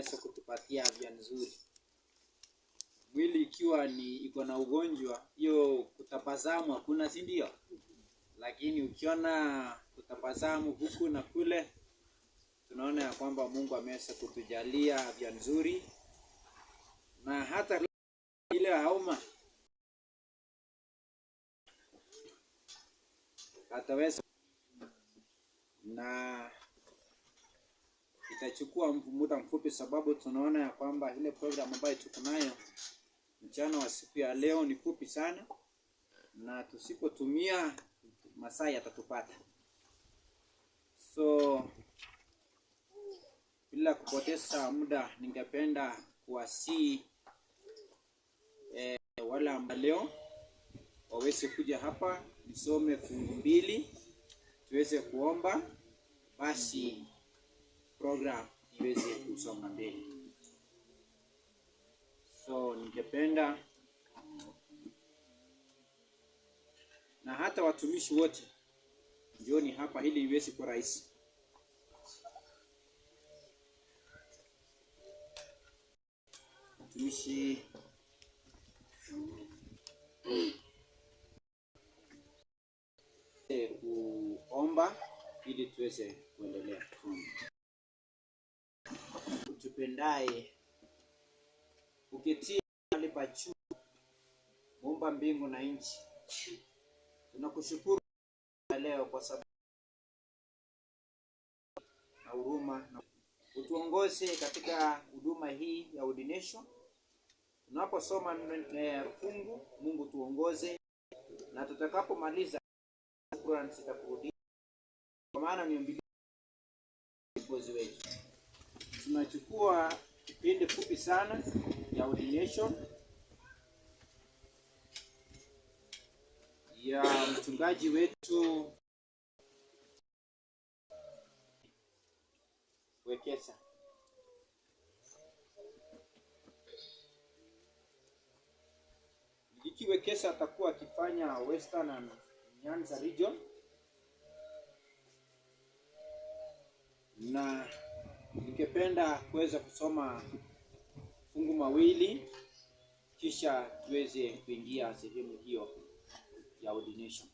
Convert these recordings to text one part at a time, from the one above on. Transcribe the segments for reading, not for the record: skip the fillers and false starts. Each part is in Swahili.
ameweza kutupatia afya nzuri. Mwili ikiwa iko na ugonjwa, hiyo kutabasamu hakuna, si ndio? Lakini ukiona kutabasamu huku na kule, tunaona ya kwamba Mungu ameweza kutujalia afya nzuri, na hata ile hauma ataweza, na itachukua muda mfupi, sababu tunaona ya kwamba ile program ambayo tuko nayo mchana wa siku ya leo ni fupi sana, na tusipotumia masaa yatatupata. So bila kupoteza muda, ningependa kuwasihi wale ambao leo waweze kuja hapa nisome fungu mbili tuweze kuomba, basi program iweze kusonga mbele. So ningependa, na hata watumishi wote jioni hapa ili iweze kuwa rahisi. Watumishi kuomba ili tuweze kuendelea. Utupendaye uketie mahali pa juu, Muumba mbingu na nchi, tunakushukuru leo kwa sababu na huruma, na utuongoze katika huduma hii ya ordination. Tunaposoma fungu, Mungu tuongoze, na tutakapomaliza Qur'an sitakurudi, kwa maana ni mbili wetu. Tunachukua kipindi fupi sana ya ordination ya mchungaji wetu Wekesa. Wekesa atakuwa akifanya Western and Nyanza region, na ningependa kuweza kusoma fungu mawili kisha tuweze kuingia sehemu hiyo ya ordination.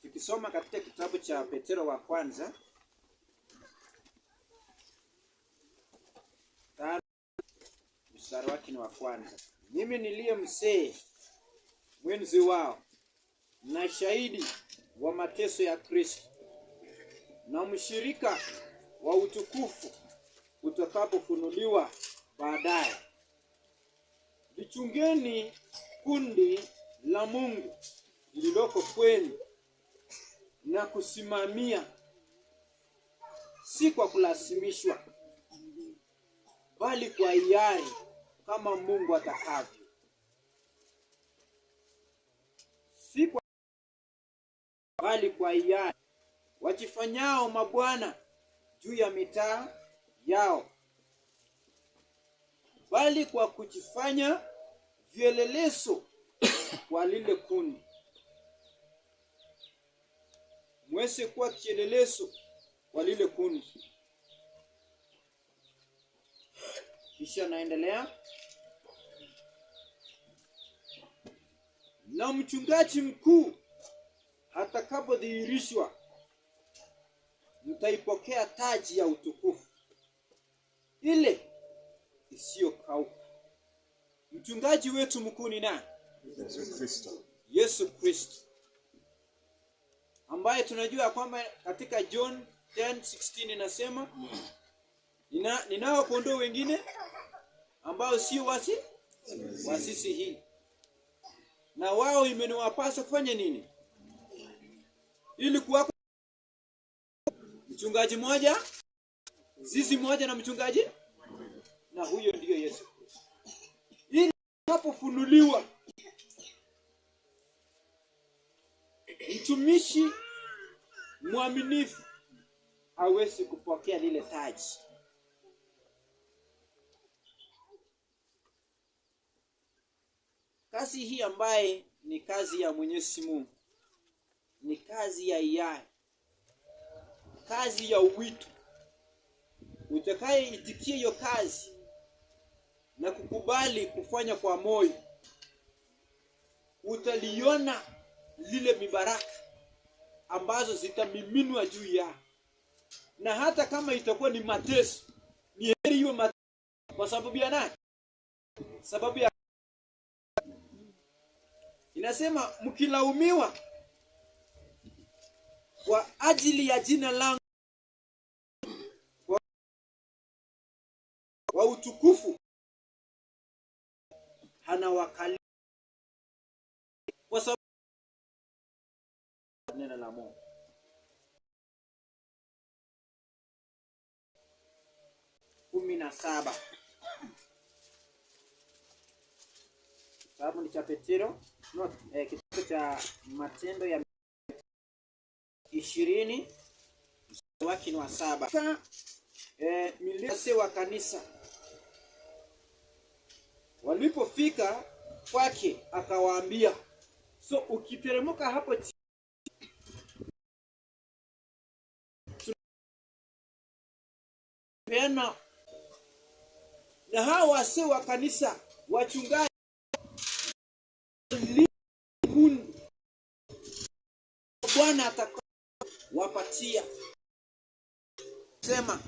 Tukisoma katika kitabu cha Petro wa kwanza mstari wake ni wa kwanza. Mimi niliye mzee mwenzi wao na shahidi wa mateso ya Kristo na mshirika wa utukufu utakapofunuliwa baadaye, lichungeni kundi la Mungu lililoko kwenu na kusimamia, si kwa kulazimishwa, bali kwa hiari, kama Mungu atakavyo. Si kwa bali kwa hiari, wajifanyao mabwana juu ya mitaa yao, bali kwa kujifanya vielelezo kwa lile kundi. Mweze kuwa kielelezo kwa lile kundi. Kisha naendelea, na mchungaji mkuu atakapodhihirishwa, mtaipokea taji ya utukufu ile isiyokauka. Mchungaji wetu mkuu ni nani? Yesu Kristo, ambaye tunajua kwamba katika John 10:16 inasema, ninao kondoo wengine ambao sio wa sisi hii, na wao imeniwapasa kufanya nini? Ili kuwa mchungaji mmoja, zizi moja na mchungaji, na huyo ndiyo Yesu Kristo. Ili hapofunuliwa, mtumishi mwaminifu hawezi kupokea lile taji. Kazi hii ambaye ni kazi ya Mwenyezi Mungu, ni kazi ya hiari, kazi ya uwito, utakayeitikia hiyo kazi na kukubali kufanya kwa moyo, utaliona lile mibaraka ambazo zitamiminwa juu ya. Na hata kama itakuwa ni mateso, ni heri hiyo mateso. Kwa sababu ya nani? Sababu ya inasema mkilaumiwa kwa ajili ya jina langu wa utukufu, hana wakali. Kwa sababu neno la Mungu. Kumi na saba. Sababu ni cha Petro, kitabu cha Matendo ya 20 waki ni wa 7. Milisi wa kanisa walipofika kwake akawaambia, so ukiteremka hapo tena, na hao wase wa kanisa wachungaji Bwana atakawapatia, sema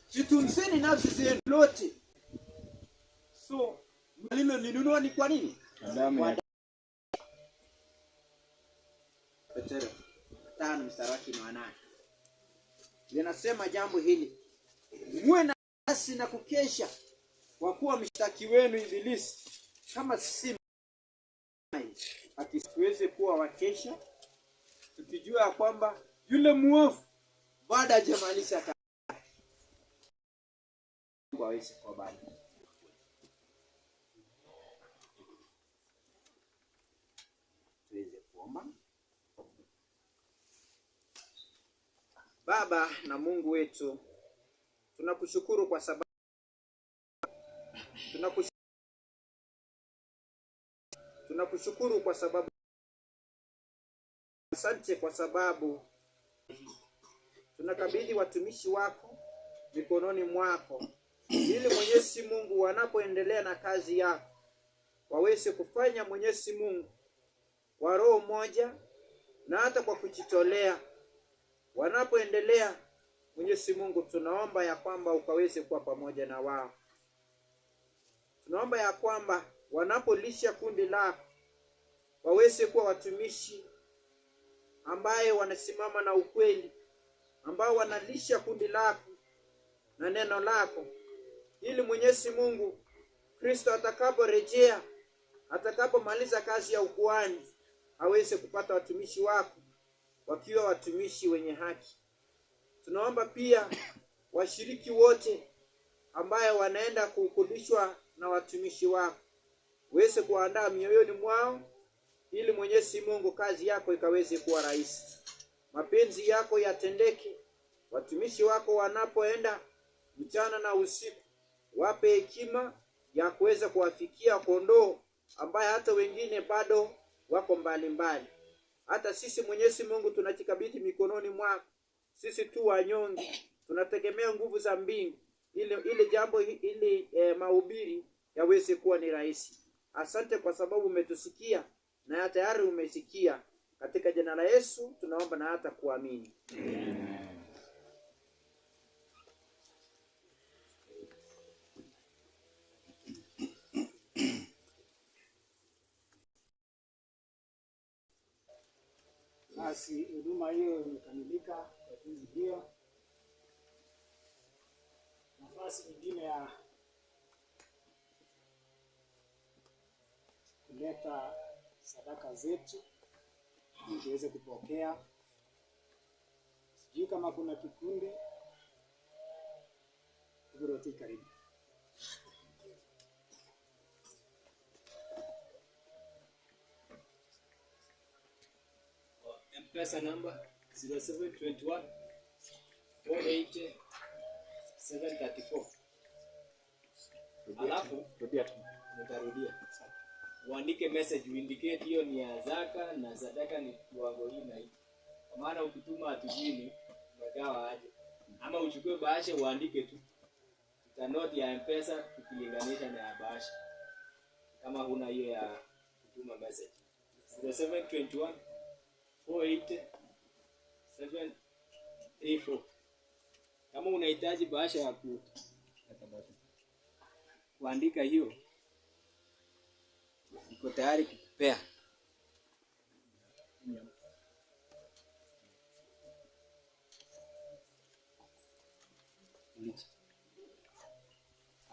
jitunzeni nafsi zenu lote. So malilo linunua ni kwa nini? Petro 5:8 linasema jambo hili, muwe na asi na kukesha, kwa kuwa mshtaki wenu Ibilisi kama simba akisiweze kuwa wakesha, tukijua kwamba yule muovu baada ya jamaanisha hawezi kwa bali. Tuweze kuomba. Baba na Mungu wetu, tunakushukuru kwa sababu tunakushukuru kwa sababu, asante kwa sababu tunakabidhi watumishi wako mikononi mwako, ili Mwenyezi Mungu wanapoendelea na kazi yako waweze kufanya, Mwenyezi Mungu, kwa roho moja na hata kwa kujitolea. Wanapoendelea, Mwenyezi Mungu, tunaomba ya kwamba ukaweze kuwa pamoja na wao. Tunaomba ya kwamba wanapolisha kundi lako waweze kuwa watumishi ambaye wanasimama na ukweli, ambao wanalisha kundi lako na neno lako, ili Mwenyezi Mungu Kristo atakaporejea, atakapomaliza kazi ya ukuhani, aweze kupata watumishi wako wakiwa watumishi wenye haki. Tunaomba pia washiriki wote ambaye wanaenda kukulishwa na watumishi wako, uweze kuandaa mioyoni mwao, ili Mwenyezi Mungu kazi yako ikaweze kuwa rahisi, mapenzi yako yatendeke. Watumishi wako wanapoenda mchana na usiku, wape hekima ya kuweza kuwafikia kondoo ambaye hata wengine bado wako mbali. Hata sisi Mwenyezi Mungu tunajikabidhi mikononi mwako. Sisi tu wanyonge, tunategemea nguvu za mbingu ili jambo ili mahubiri yaweze kuwa ni rahisi. Asante kwa sababu umetusikia na tayari umesikia. Katika jina la Yesu tunaomba na hata kuamini. Basi huduma hiyo imekamilika kwa jinsi hiyo. Nafasi nyingine ya kuleta sadaka zetu ili tuweze kupokea. Sijui kama kuna kikundi kuroti karibu. Pesa namba 0721 480 734. Alafu nitarudia. Uandike message uindicate hiyo ni ya zaka na sadaka ni kiwango hii na hii. Kwa maana ukituma hatujui umegawa aje. Ama uchukue bahasha uandike tu. Tutanoti ya M-Pesa tukilinganisha na ya bahasha. Kama huna hiyo ya kutuma message. 0721 480 734. Kama unahitaji bahasha ya kuandika hiyo, niko tayari kukupea.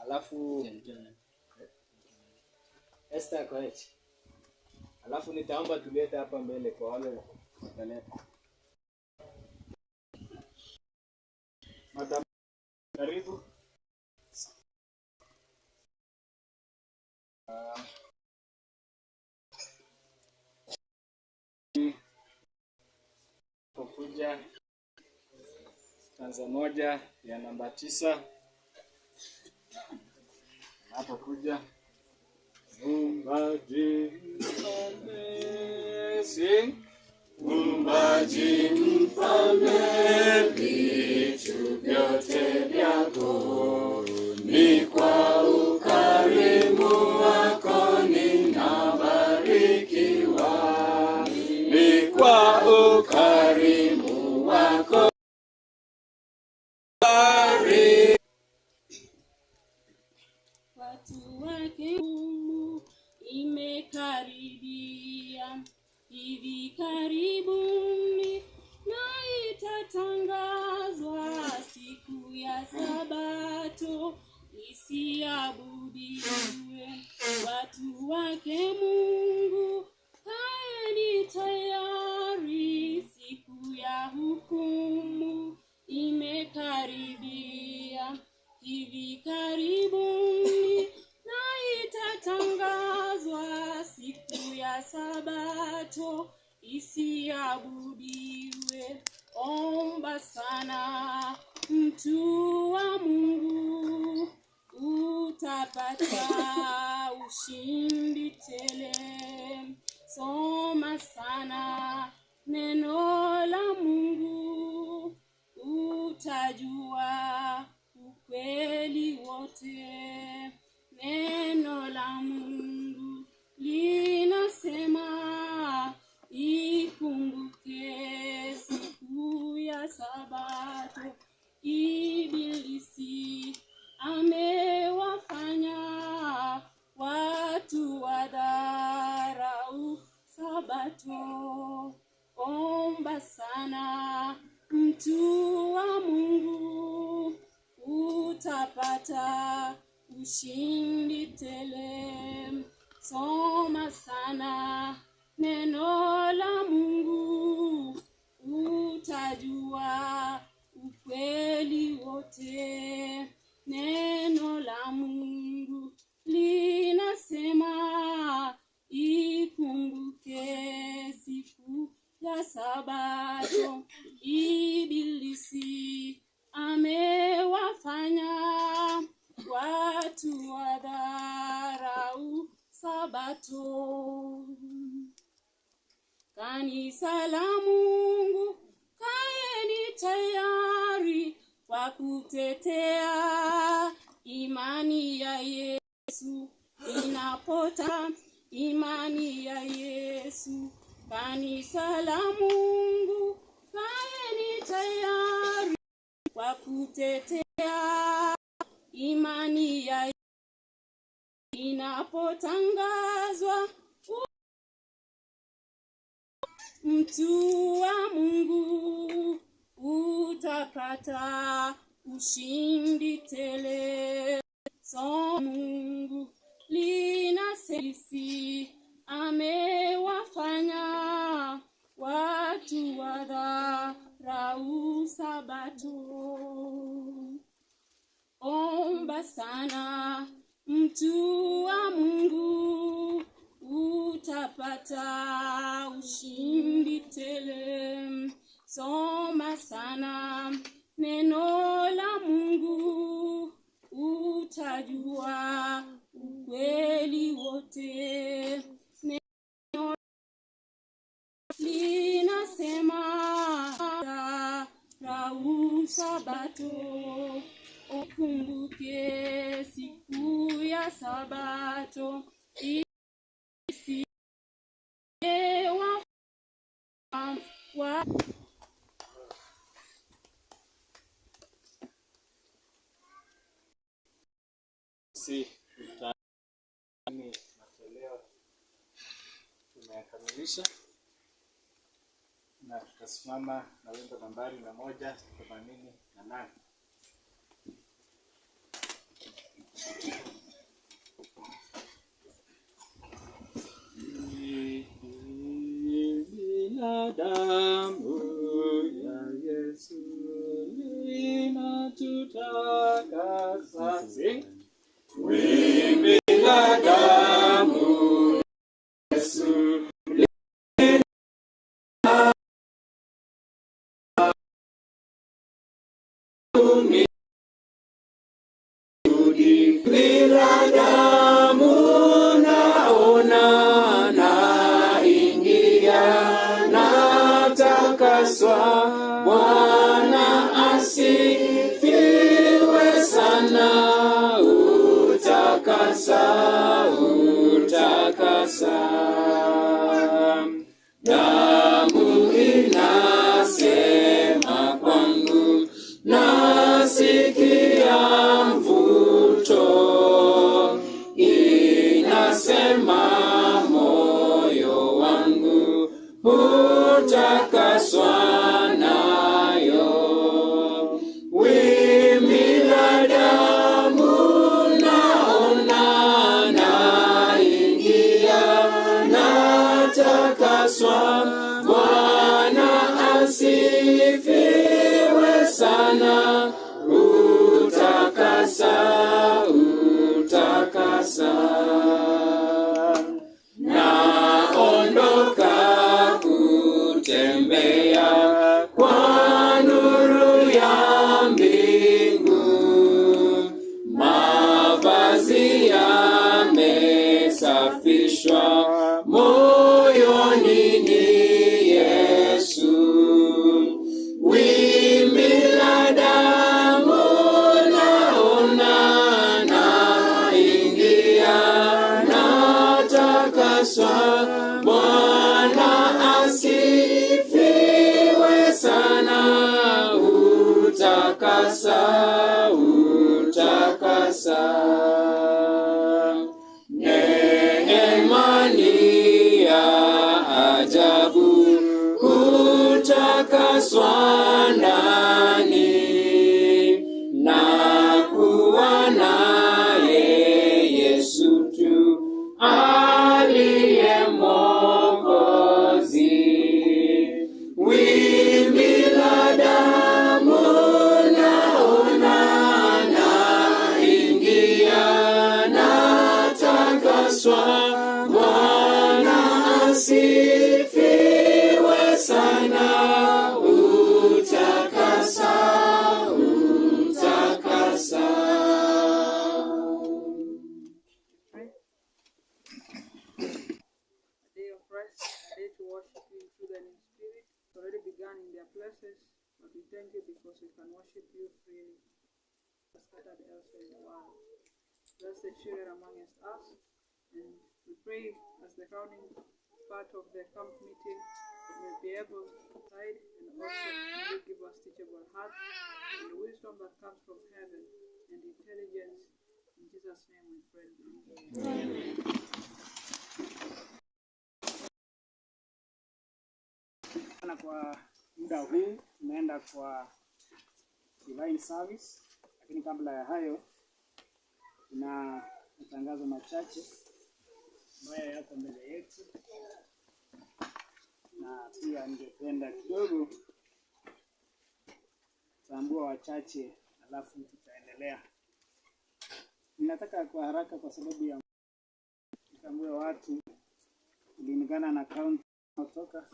Alafu Esther Koech. Alafu nitaomba tulete hapa mbele kwa wale wataleta. Madam, karibu. Pokuja stanza moja ya namba 9. Hapo kuja Muumbaji mfalme, sing. Muumbaji mfalme, vitu vyote vyako ni kwa ukarimu wako ninabarikiwa, ni kwa ukarimu wako. Watu wake humu imekaribia, hivi karibuni na itatangazwa siku ya Sabato isiabudiwe. Watu wake Mungu, kaeni tayari, siku ya hukumu imekaribia, hivi karibuni na itatangazwa siku ya Sabato isiabudiwe. Omba sana mtu wa Mungu, utapata ushindi tele. Soma sana neno la Mungu, utajua ukweli wote. Neno la Mungu linasema, ikumbuke siku ya Sabato. Ibilisi amewafanya watu wadharau Sabato. Omba sana mtu wa Mungu, utapata ushindi tele. Soma sana neno la Mungu, utajua ukweli wote. Neno la Mungu linasema, ikumbuke siku ya Sabato. Ibilisi amewafanya watu wadharau Sabato. Kanisa la Mungu, kaeni tayari kwa kutetea imani ya Yesu inapota imani ya Yesu. Kanisa la Mungu, kaeni tayari kwa kutetea imani ya Yesu inapotangazwa. Mtu wa Mungu, utapata ushindi tele. So Mungu linasema, amewafanya watu wadharau Sabato. Omba sana mtu wa Mungu, utapata ushindi tele. Soma sana neno la Mungu, utajua ukweli wote. Neno linasema, Sabato, ukumbuke siku ya Sabato, isiwe wa Si matoleo tumeyakamilisha na tutasimama na wimbo nambari 188. Damu ya Yesu inatutakasa. Sing. Wimbi la damu Yesu bila damu naona naingia natakaswa. Bwana asifiwe sana. Utakasa damu inasema kwangu, nasikia mvuto, inasema moyo wangu utakaswa nayo. Wimbi la damu naona naingia natakaswa. Bwana asifiwe sana. Utakasa. Naondoka kutembea kwa nuru ya mbingu. Mavazi yamesafishwa, moyoni ni Yesu. Wimbi la damu naona naingia natakaswa. Bwana asifiwe sana. Utakasa. Neema ni ya ajabu, kutakaswa ndani na kuwa naye Yesu tu aliye Mwokozi. Wimbi la damu naona naingia natakaswa. Bwana asifiwe sana. Utakasa. Day of rest, a day to worship you in truth and in spirit. It's already begun in their places, but we thank you because we can worship you freely, scattered elsewhere in the world. Bless the children amongst us, and we pray as the crowning part of the camp meeting, that we'll be able to guide and also you give us teachable hearts and the wisdom that comes from heaven and intelligence. In Jesus' name we pray. Amen. Na kwa muda huu tunaenda kwa divine service, lakini kabla ya hayo kuna matangazo machache ambayo yako mbele yetu, na pia ningependa kidogo tambua wachache alafu tutaendelea. Ninataka kwa haraka kwa sababu ya tambue watu kulingana na kaunti kutoka.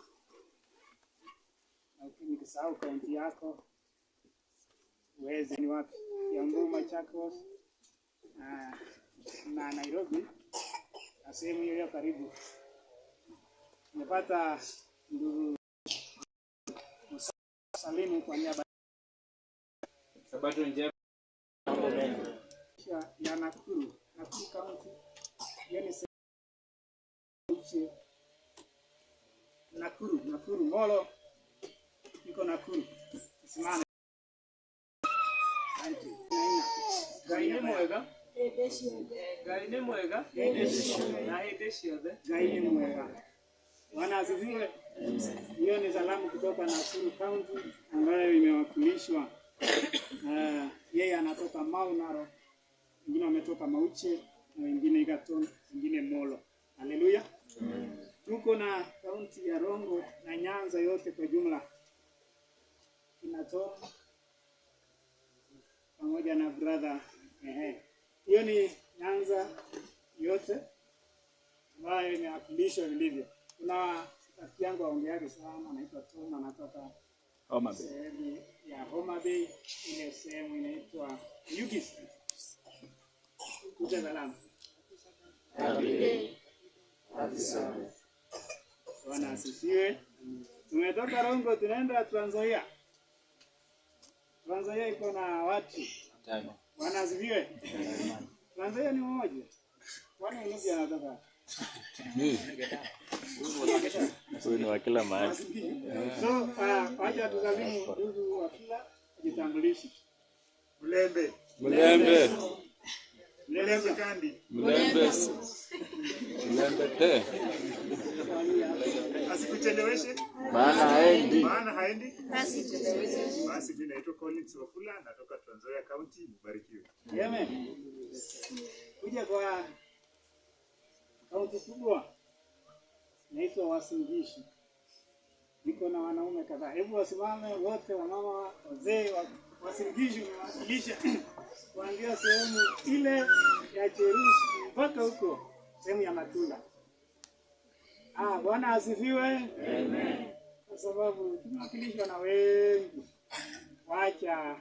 Ukisahau kaunti yako uweze ni wapi? Kiambu, Machakos na Nairobi na sehemu hiyo karibu. Nimepata ndugu Mosoriot kwa niaba Sabato njema. Ya Nakuru County. Yani Nakuru Molo iko Nakuru. Simama. Gaine mwega. Gaine mwega. Na hedeshiode. Gaine mwega. Bwana asifiwe. Hiyo ni salamu kutoka Nakuru County ambayo imewakilishwa. Yeye anatoka Maunaro, wengine wametoka Mauche, na wengine Igaton, wengine Molo. Haleluya. Tuko na kaunti ya Rongo na Nyanza yote kwa jumla. Inato pamoja na brother. Hiyo ni Nyanza yote ambayo imewakilishwa vilivyo. Kuna rafiki yangu aongeaje sana, anaitwa Tom, anatoka Homa Bay. Sehemu ya Homa Bay, ile sehemu inaitwa Yugis. Kuja salamu. Bwana asifiwe. Tumetoka Rongo tunaenda Trans Nzoia. Trans Nzoia iko na watu 5. Bwana asifiwe. Trans Nzoia ni mmoja. Bwana unubi anatoka. Huyu ni wa kila mahali. So, wacha tukalimu ndugu wa kila jitambulishi. Mlembe. Kandi. Mlembe te. Asikucheleweshe. Maana haendi. Basi mimi naitwa Collins Wafula, natoka Trans Nzoia County. Mbarikiwe. Amen. Kuja kwa kaunti kubwa naitwa Wasingishi. Niko na wanaume kadhaa. Hebu wasimame wote, wamama, wazee wa Wasingishi wakilisha kuanzia sehemu ile ya Cherusi mpaka huko sehemu ya Matunda. Bwana asifiwe. Amen. Kwa sababu tunawakilishwa na wengi. Wacha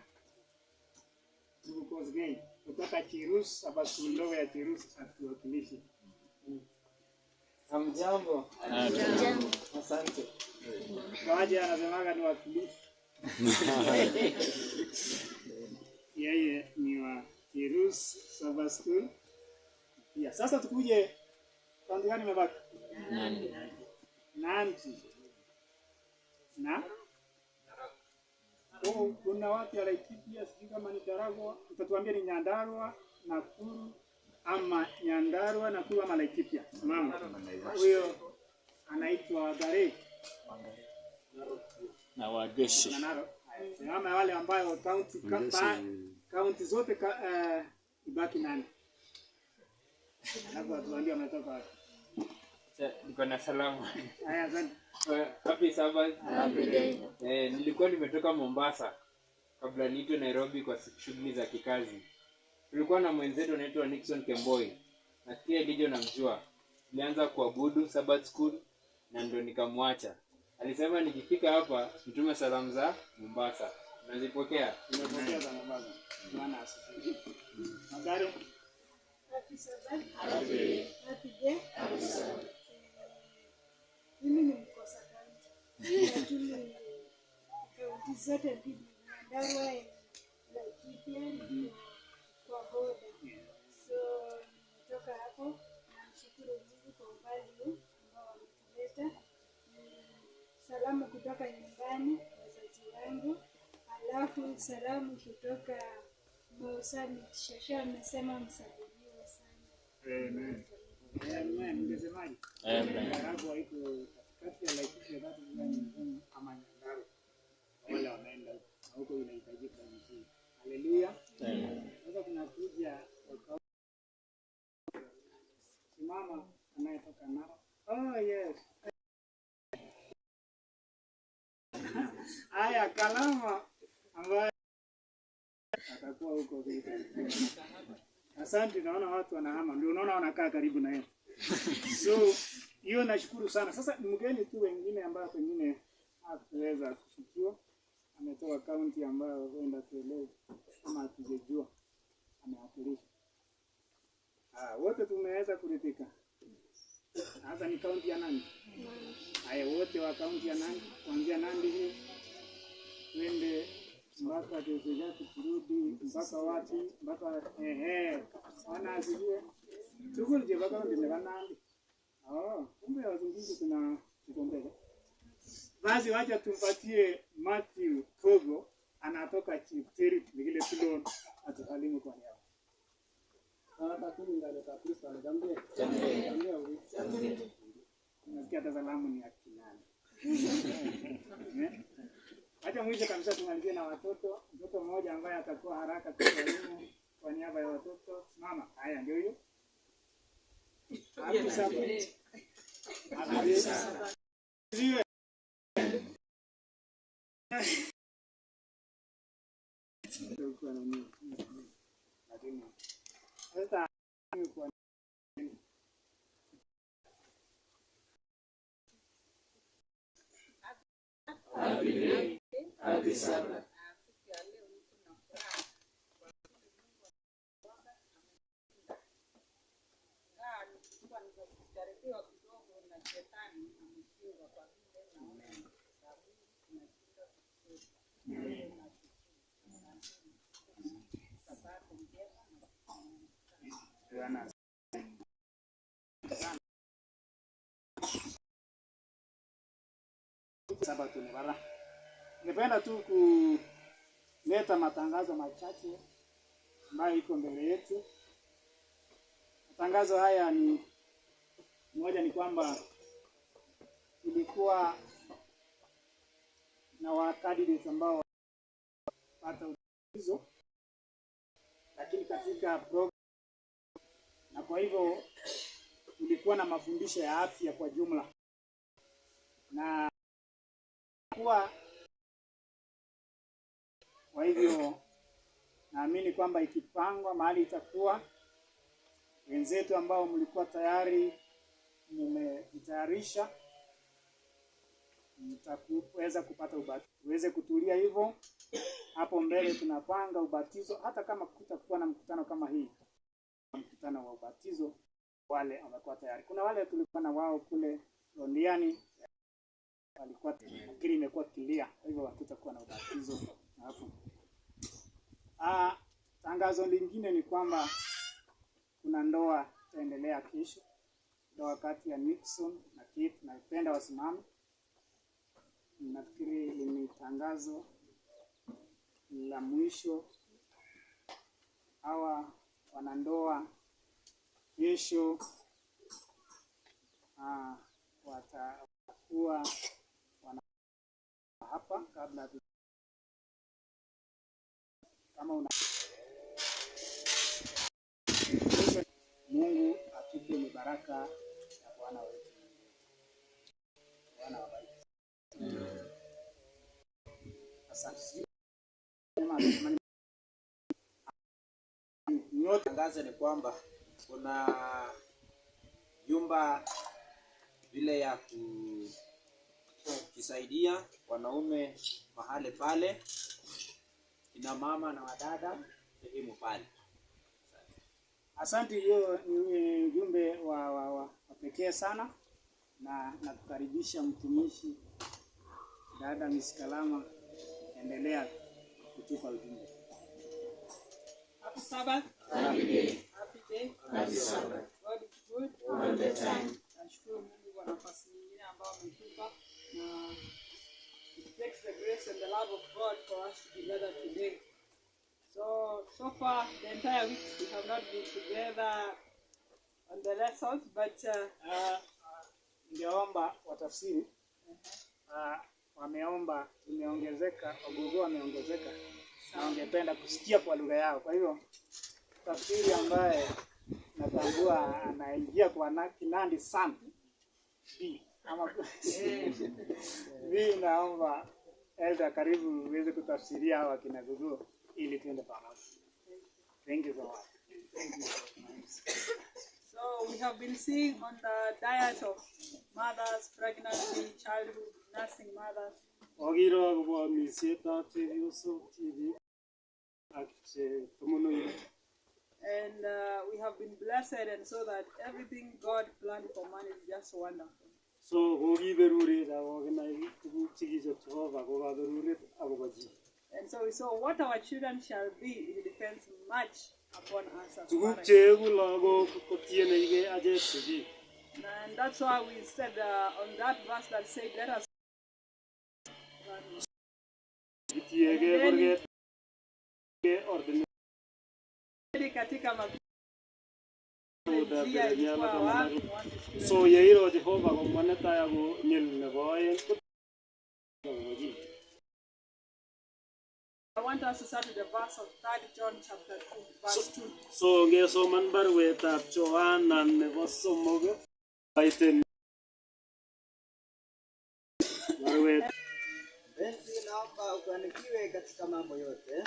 tukozgei kutoka Cherusi, Sabbath ndogo ya Cherusi atuwakilishe. Hamjambo. Asante. Waje anasemaga ni wakilishi. Yeye ni wa Cherusi Sabbath School. Ya, sasa tukuje kaunti gani imebaki? Nanti. Na? Kuna watu ya Laikipia, sijui kama ni Daragwa, utatuambia ni Nyandarua, Nakuru, ama Nyandarua, Nakuru ama Laikipia. Mama. Huyo anaitwa Gare. Na Wageshi. Ama wale ambayo kaunti zote ibaki nani? Hapo tuambie umetoka wapi? Niko na salamu. Haya, asante. Happy Sabbath. Happy day. Nilikuwa nimetoka Mombasa kabla niitwe Nairobi kwa shughuli za kikazi. Tulikuwa na mwenzetu anaitwa Nixon Kemboi. Nafikiri ndio namjua. Nilianza kuabudu Sabbath School na ndo nikamwacha. Alisema nikifika hapa nitume salamu za Mombasa. Nazipokea. Nimepokea za Mombasa. Maana asifiwe. Magari. Happy Sabbath. Happy day. Mimi ni mkosa kaunti. Lakini kaunti zote mbili Nyandarua na Laikipia kwa boda. So nimetoka hapo, namshukuru Mungu kwa umbali huu ambao wametuleta. Salamu kutoka nyumbani wazazi wangu. Alafu salamu kutoka Mosoriot. Shasha amesema msalimiwe sana. Amen. Amen. Ungesemaje? Amen. Daragwa iko katikati ya Laikipia watu gani ama Nyandarua. Wale wanaenda huko inahitajika mzuri. Haleluya. Amen. Sasa tunakuja kwa mama anayetoka nao. Yes. Haya, Kalama ambaye atakuwa huko vile. Asante, naona watu wanahama. Ndio unaona wanakaa karibu na yeye. So, hiyo nashukuru sana. Sasa ni mgeni tu wengine ambao pengine hakuweza kufikiwa. Ametoka kaunti ambayo huenda tuelewe kama hatujejua amewakilisha. Wote tumeweza kuridhika. Sasa ni kaunti ya nani? Haya, wote wa kaunti ya nani? Kuanzia Nandi hii twende mpaka tusikia tukirudi mpaka wapi mpaka wana asikie tukul je mpaka ndio wanandi kumbe wazunguzi kuna kikombele. Basi wacha tumpatie Matthew Kogo anatoka Chipteri vile tulio atahalimu kwa yao. Sasa ngale za Kristo anajambia. Jambe. Nasikia salamu ni ya kinani. Acha mwisho kabisa tumalizie na watoto. Mtoto mmoja ambaye atakuwa haraka kusalimu kwa niaba ya watoto. Mama, haya ndio hiyo. Happy Sabbath. Happy Sabbath. Happy Sabbath. Sabato ni bara. Ningependa tu kuleta matangazo machache ambayo iko mbele yetu. Matangazo haya ni moja, ni kwamba tulikuwa na wakadidate ambao pata hizo, lakini katika program, na kwa hivyo tulikuwa na mafundisho ya afya kwa jumla, na kwa hivyo naamini kwamba ikipangwa mahali itakuwa, wenzetu ambao mlikuwa tayari mmejitayarisha mtaweza kupata ubatizo. Uweze kutulia hivyo. Hapo mbele tunapanga ubatizo, hata kama kutakuwa na mkutano kama hii, mkutano wa ubatizo, wale wamekuwa tayari. Kuna wale tulikuwa na wao kule Londiani walikuwa fikiri imekuwa kilia, kwa hivyo hatutakuwa na ubatizo hapo. Tangazo lingine ni kwamba kuna ndoa itaendelea kesho, ndoa kati ya Nixon na Kate, na ipenda wasimame. Nafikiri ni tangazo la mwisho. Hawa wanandoa kesho watakuwa hapa kabla kama una Mungu atupe mibaraka ya Bwana wetu. Bwana wabariki. Asante. Tangazo ni kwamba kuna jumba vile ya kujisaidia wanaume mahali pale, kina mama na wadada sehemu pale. Asante, hiyo ni ujumbe wa pekee sana, na nakukaribisha mtumishi dada Miss Kalama, endelea kutupa ujumbe. Happy Sabbath. Happy day. Happy day. Happy Sabbath. God is good All the time. Nashukuru Mungu kwa nafasi nyingine ambayo ametupa, na it takes the grace and the love of God for us to be together today. So far the entire week we have not been together on the lessons, but ningeomba watafsiri wameomba, imeongezeka, wagogo wameongezeka, na wangependa kusikia kwa lugha yao. Kwa hivyo tafsiri ambaye natambua anaingia kwa Kinandi sana B ama B, naomba Elda karibu uweze kutafsiria hawa kina gogo ili tuende pamoja. Thank you so much. so we have been seeing on the diet of mothers, pregnancy, childhood, nursing mothers. Ogiro go miseta TV TV akse tomono. And we have been blessed, and so that everything God planned for man is just wonderful. So ogi berure da ogna tugu chigi Jehova go berure agobaji. And so we So what our children shall be, it depends much upon us as Tuguk parents. che egu lagok kotienegei achek sigik. And that's why we said on that verse that said, let us Kitiegei kurget ordinary katika so yeiro Jehova komwa netai ako nyil nebo aeng. I want us to start with the verse of 3 John chapter 2, verse 2. So ngesoman barwetab Johana nebo somok aiten barwet. Mpenzi, naomba ufanikiwe katika mambo yote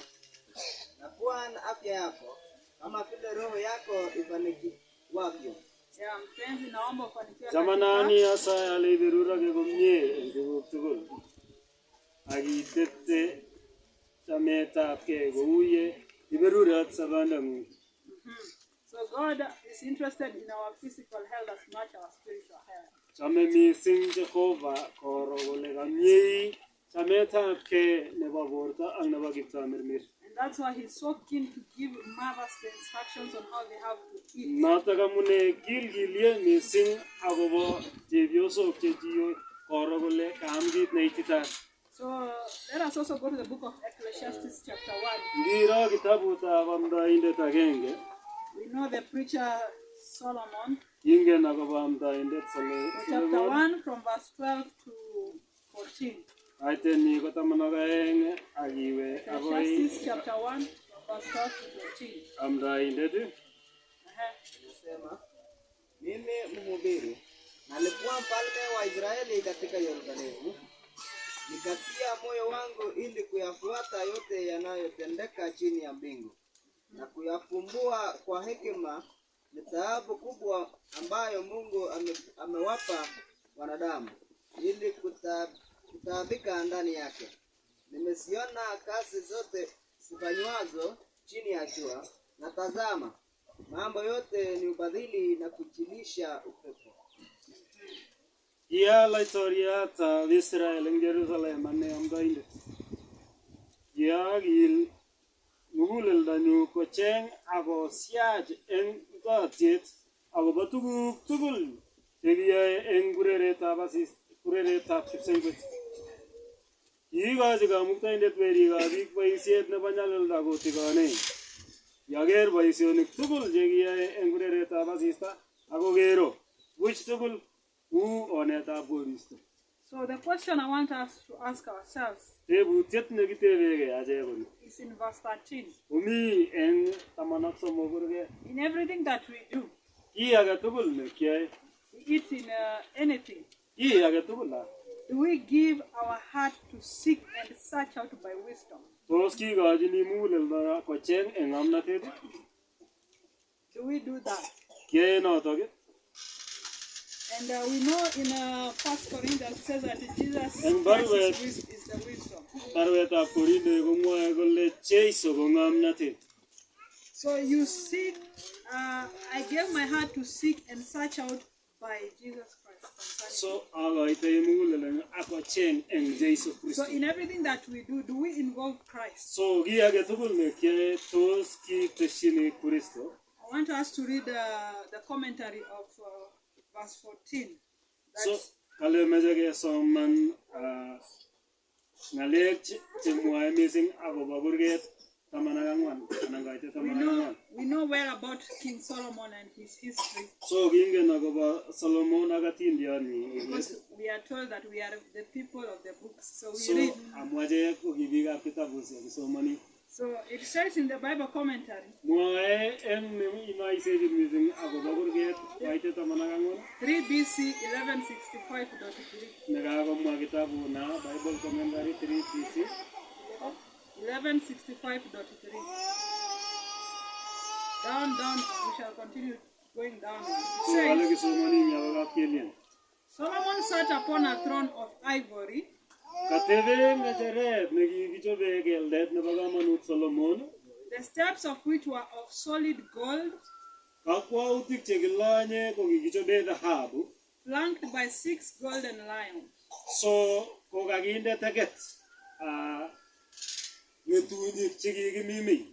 na kuwa na afya yako kama vile roho yako ifanikiwavyo. Yeah, mpenzi, naomba ufanikiwe Zamanani asa aliberurage komye eng tuguk tugul. Akitete chametabgei kouye iberurat sabondang'ung. So God is interested in our physical health as much as our spiritual health. Chame mising Jehova koro kole kamyei chametabgei nebo borto ak nebo kiptamirmir. And that's why he's so keen to give mothers the instructions on how they have to eat. Notok amune kilkilye mising akobo chepyosok chechiyo koro kole kaam kit neititaat. So let us also go to the book of Ecclesiastes chapter 1. Ngiro kitabutab amdoindet agenge, We know the preacher Solomon, ingen akobo amdoindet chapter Solomon. 1 from verse 12 to 14. Aiteni ko taman ak aeng akiwe akoi Ecclesiastes chapter 1 from verse 12 to 14. amdoindet. Anasema, mimi mhubiri nalikuwa mfalme wa Israeli katika Yerusalemu, nikatia moyo wangu ili kuyafuata yote yanayotendeka chini ya mbingu na kuyafumbua kwa hekima ni taabu kubwa ambayo Mungu amewapa wanadamu ili kutaabika ndani yake. Nimesiona kazi zote zifanywazo chini ya jua, na tazama, mambo yote ni ubadhili na kuchilisha upepo. Ya laitoriatab Israel eng Jerusalem ane amdoindet. Ya gil muguleldanyu kocheng akosiach eng kotiet akobo tuguk tugul chekiyoe eng kureretab kipsengwet. Kiikochi kamuktaindet werikab biik boisiet nebo nyalilda kotikone. Yaker boisionik tugul chekiyoe eng kureretab asista akokero buch tugul uu onetab koristo. So the question I want us to ask ourselves Tebutiet nekitebekei achek koni. is in verse 13. Komi eng 13 kurge. In everything that we do, Ki age tugul nekiyoe. we eat in anything, Ki age tugul a. do we give our heart to seek and search out by wisdom? Tos kikochini muguleldo kocheng eng ng'omnotet? Do we do that? Kiyoe notok. And we know in 1 Corinthians it says that Jesus And Christ is the wisdom. Barwetab Korinde komwoe kole Jeiso ko ng'omnotet. So you seek, I gave my heart to seek and search out by Jesus Christ. So akoitoi muguleldo ak kocheng eng Jeiso Kristo. So in everything that we do we involve Christ? So ki age tugul nekiyoe tos kitesyini Kristo. I want us to read the commentary of verse 14. So kale meche kesoman ng'alek chemwoe mising akobo kurget 14 anan kaite 14. We know well about King Solomon and his history. So kingen akobo Solomon ak atindioni. Because we are told that we are the people of the books. So we So read. amwache ko ki biikab kitabusiek kisomani. So it says in the Bible commentary, Mwoe eng inoisechi mising akobo kurget kaite 14 3 BC 1165.3. nekakomwa kitabuna Bible Commentary 3 BC 1165.3. Down, we shall continue going down. So It ale says, kisomani ng'alek ab keliek. Solomon sat upon a throne of ivory, Katebe ng'echeret nekikichobe keldet nebo kamanut Solomon, the steps of which were of solid gold, kakwautik chekilanye ko kikichobe dhahabu. flanked by 6 golden lions. So kokakinde teket ng'etu tutunyik chekikimimi.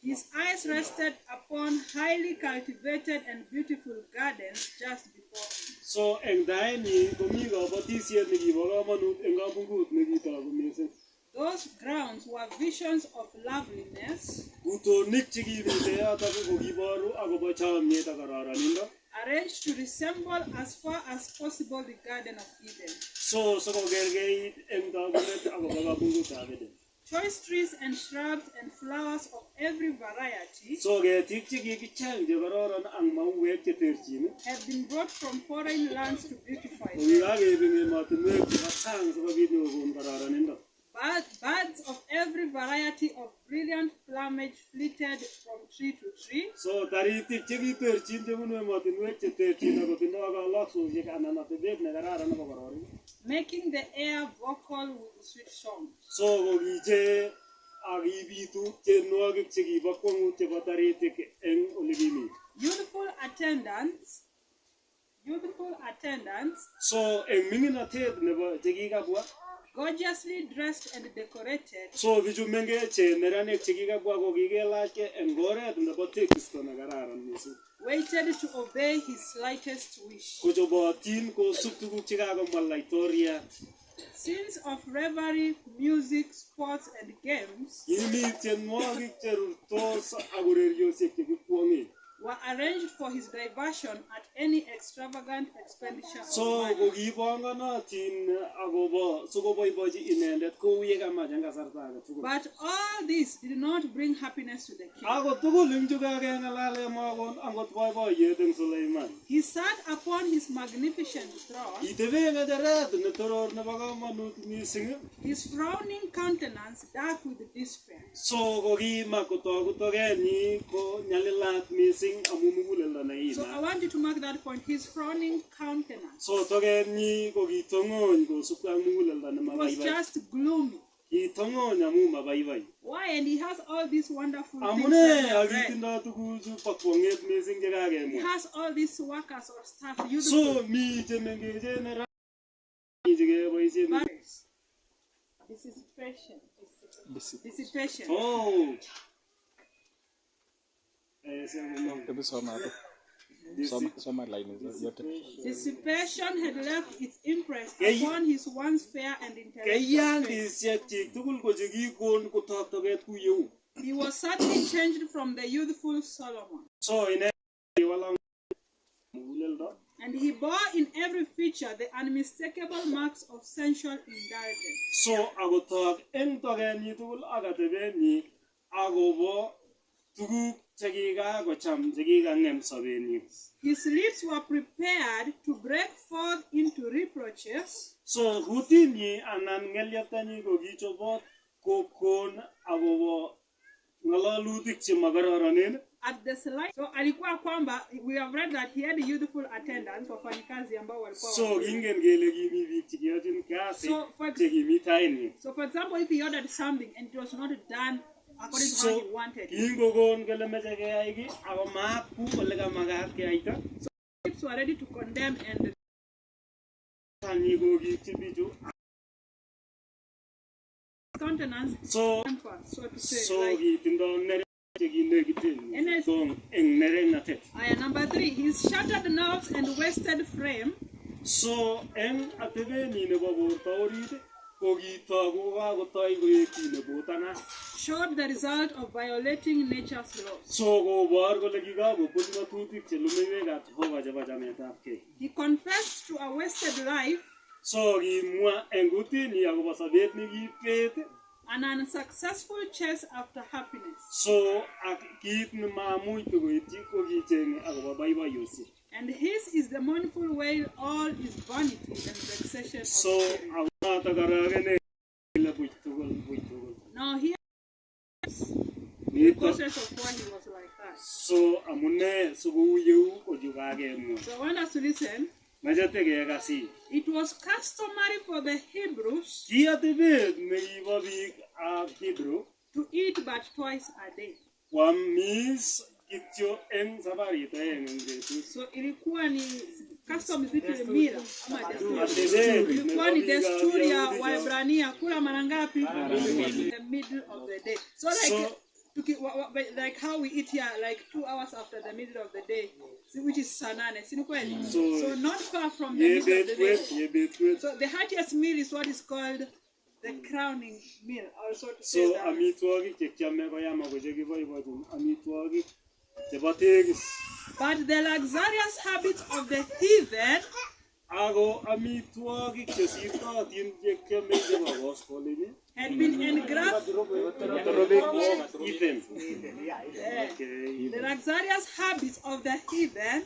His eyes rested upon highly cultivated and beautiful gardens just before him. So eng taenyi komi kabatisiet nekibo kamanut eng kabungut nekitoku mising. Those grounds were visions of loveliness, Utonik chekibite yotok kokiboru akobo chomyet ak kororonindo. arranged to resemble as far as possible the Garden of Eden. So kokerkeit eng tagunet akobo kabungutab Eden. Choice trees and shrubs and flowers of every variety So ketik chekikicheng chekororon ak mauwek cheterchin have been brought from foreign lands to beautify them. kokikakeib eng emotinwek chebo sang sikobit nyokokon kororonindo. Birds of every variety of brilliant plumage flitted from tree to tree. So taritik chekiterchin chebunu emotinwek cheterchin akotindoi kaloksosiek anan atebet nekararan nebo kororonindo. Making the air vocal with sweet songs. So kokiche akibitu tienwogik chekibo kwongut chebo taritik eng olekimi. Youthful attendants, So eng minginotet nebo chekikabwa, gorgeously dressed and decorated, so bichu mengech neranik chekikabwa kokikelachke eng oret nebo tekisto nekararan mising. waited to obey his slightest wish. Kochobotin kosub tuguk chekakomwa laitoriat. Scenes of revelry, music, sports, and games Kimi tienwogik cherurtos ak ureriosiek chekikwong'e. were arranged for his diversion at any extravagant expenditure of So money. kokibonganotin akobo sikoboibochi inendet kou yekamach eng kasarta age tugul. But all this did not bring happiness to the king. Ako tugul eng chukakeng'alale makon angot boiboiyet eng Suleiman. He sat upon his magnificent throne, Kitebe ng'echeret netoror nebo kamanut mising. his frowning countenance dark with despair. So kokimak kotogu togenyi ko nyalilat mising amu muguleldo So I nekiinat. want you to mark that point, his frowning countenance. So togenyi kokitong'ony kosubkei ak muguleldo It was nemabaibai. just gloomy. Kitong'ony amu mabaibai. Why? And he has all these wonderful things Amune that we have read. akitindoi tuguchu bo kwong'et mising He chekakemwa. has all these workers or staff, So beautiful. mi chemengechen neranik chekeboisie. But dissipation. Oh. Dissipation had left its impress Kei- upon his once fair and intellectual face. Keiyandisiek chik tugul ko chekikon kotok toket ku yeu. He was suddenly changed from the youthful Solomon, So inewala muguleldo. and he bore in every feature the unmistakable marks of sensual indulgence. So akotok eng tokenyi tugul ak atebenyi akobo tuguk chekikakocham chekikang'em sobenyi. His lips were prepared to break forth into reproaches, So kutinyi anan ng'elyeptanyi kokichobot kokon akobo ng'alalutik chemakororonen. at the slight. So alikuwa kwamba, we have read that he had youthful attendants, wafanyikazi ambao walikuwa So wazuri. kingen kele kimi biik chekiyochin kasi So, for- chekimi tainyi. So for example, if he ordered something and it was not done according to So how he wanted, kingokon kole meche keyai ki ako maku ole kamakat keyaita. lips were ready to condemn and Tanyi kokityi bichu. countenance So temper, so to say. so Like, kitindoi nerek chekinekiten Ene- so eng nereknatet. number 3, his shattered nerves and wasted frame So eng atebenyi nebo borto orit kokitoku kakotoi koek chi nebotana. showed the result of violating nature's laws. So kobor kole kikakobut ng'atutik chelumeiwekab Jehova chebo chametabgei. He confessed to a wasted life, So kimwa eng kutinyi akobo sobet nekibet. an unsuccessful chase after happiness. So ak kit nemamuch koityi kokicheng'e akobo boiboiyosiek. And his is the mournful wail, all is vanity and vexation of So spirit. awnotok arogene ile buch tugul. Now here the Nitok. process of why he was like that. So amune sikou yeu kochu kakemwa. So I want us to listen. Machete kekasi. It was customary for the Hebrews Ki atebet nekibo biik ab Hebrew to eat but twice a day. kwamis kityo eng sabarit aeng eng betut. So ilikuwa ni custom zile mila ama desturi. Ilikuwa ni desturi ya Waebrania kula mara ngapi? In the middle of the day. So like how we eat here, like 2 hours after the middle of the day, which is sanane. So not far from the middle of the day. So the heartiest meal is what is called the crowning meal, also to say that. But the luxurious habits of the heathen had been engrafted. The luxurious habits of the heathen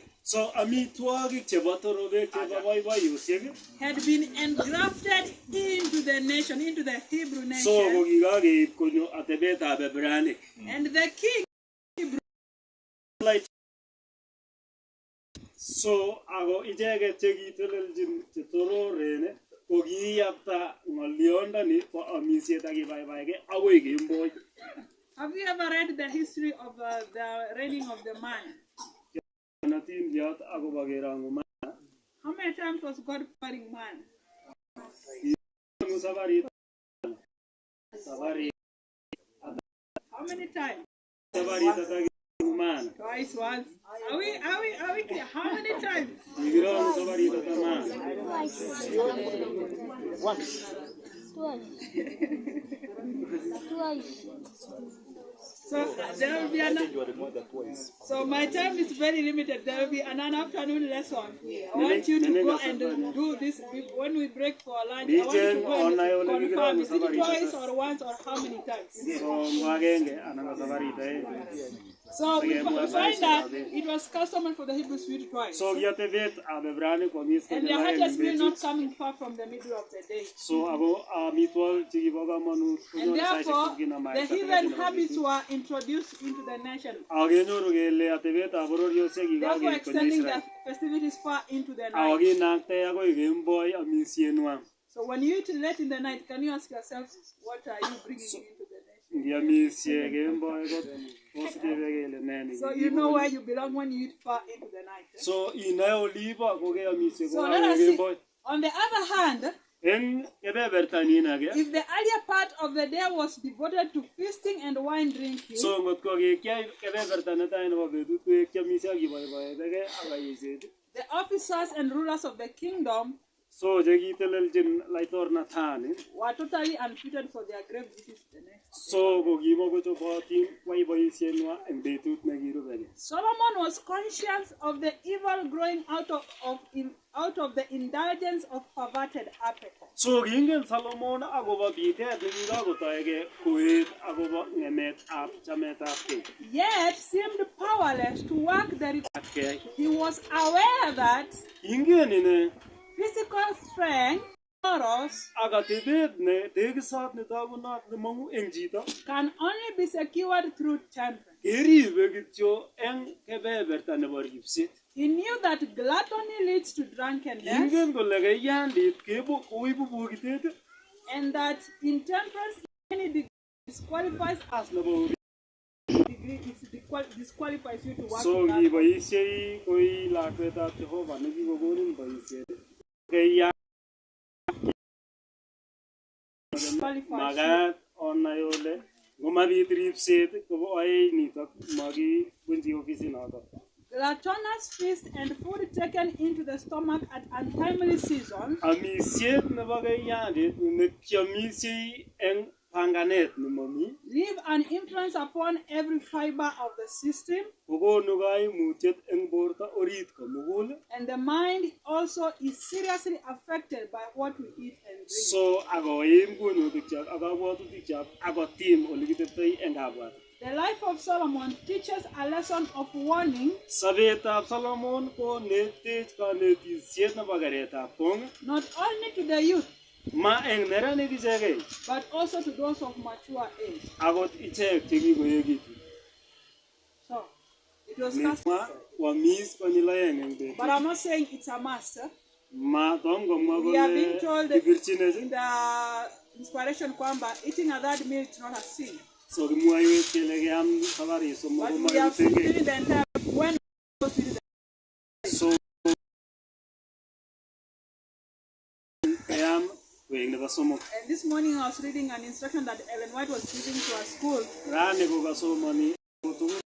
had been engrafted into the nation, into the Hebrew nation. And the king so ago icheket chekiteleljin chetororene kokiyapta ng'olyondoni bo omisiet ak ibaibaike agoi kemboi. Have you ever read the history of the reigning of the man? How many times was God parding man? How many times? Twice, once. Are we clear? How many times? Twice. So there will be so my time is very limited. There will be an afternoon lesson. I want you to go and do this when we break for lunch. I want you to go and confirm is it twice or once or how many times? So we find that it was customary for the Hebrews to eat twice. And the heartiest meal not coming far from the middle of the day. And therefore, the heathen habits were introduced into the nation. Therefore, extending the festivities far into the night. So when you eat late in the night, can you ask yourself, what are you bringing into the nation? So you know where you belong when you eat far into the night. Eh? So let us see. On the other hand, if the earlier part of the day was devoted to feasting and wine drinking, the officers and rulers of the kingdom were totally unfitted for their grave duties the next day. Solomon was conscious of the evil growing out of the indulgence of perverted appetite. Yet seemed powerless to work the required. He was aware that physical strength can only be secured through temperance. He knew that gluttony leads to drunkenness and that intemperance disqualifies us. Disqualifies you to work gluttonous feast and food taken into the stomach at untimely seasons leave an influence upon every fiber of the system, and the mind also is seriously affected by what we eat and drink. The life of Solomon teaches a lesson of warning not only to the youth but also to those of mature age. So, it was customary. But I'm not saying it's a must. We are being told in the inspiration kwamba eating a third meal is not a sin. So but we have seen the entire when koek nebo somok. And this morning I was reading an instruction that Ellen White was giving to our school. Rani ko kasomani tugul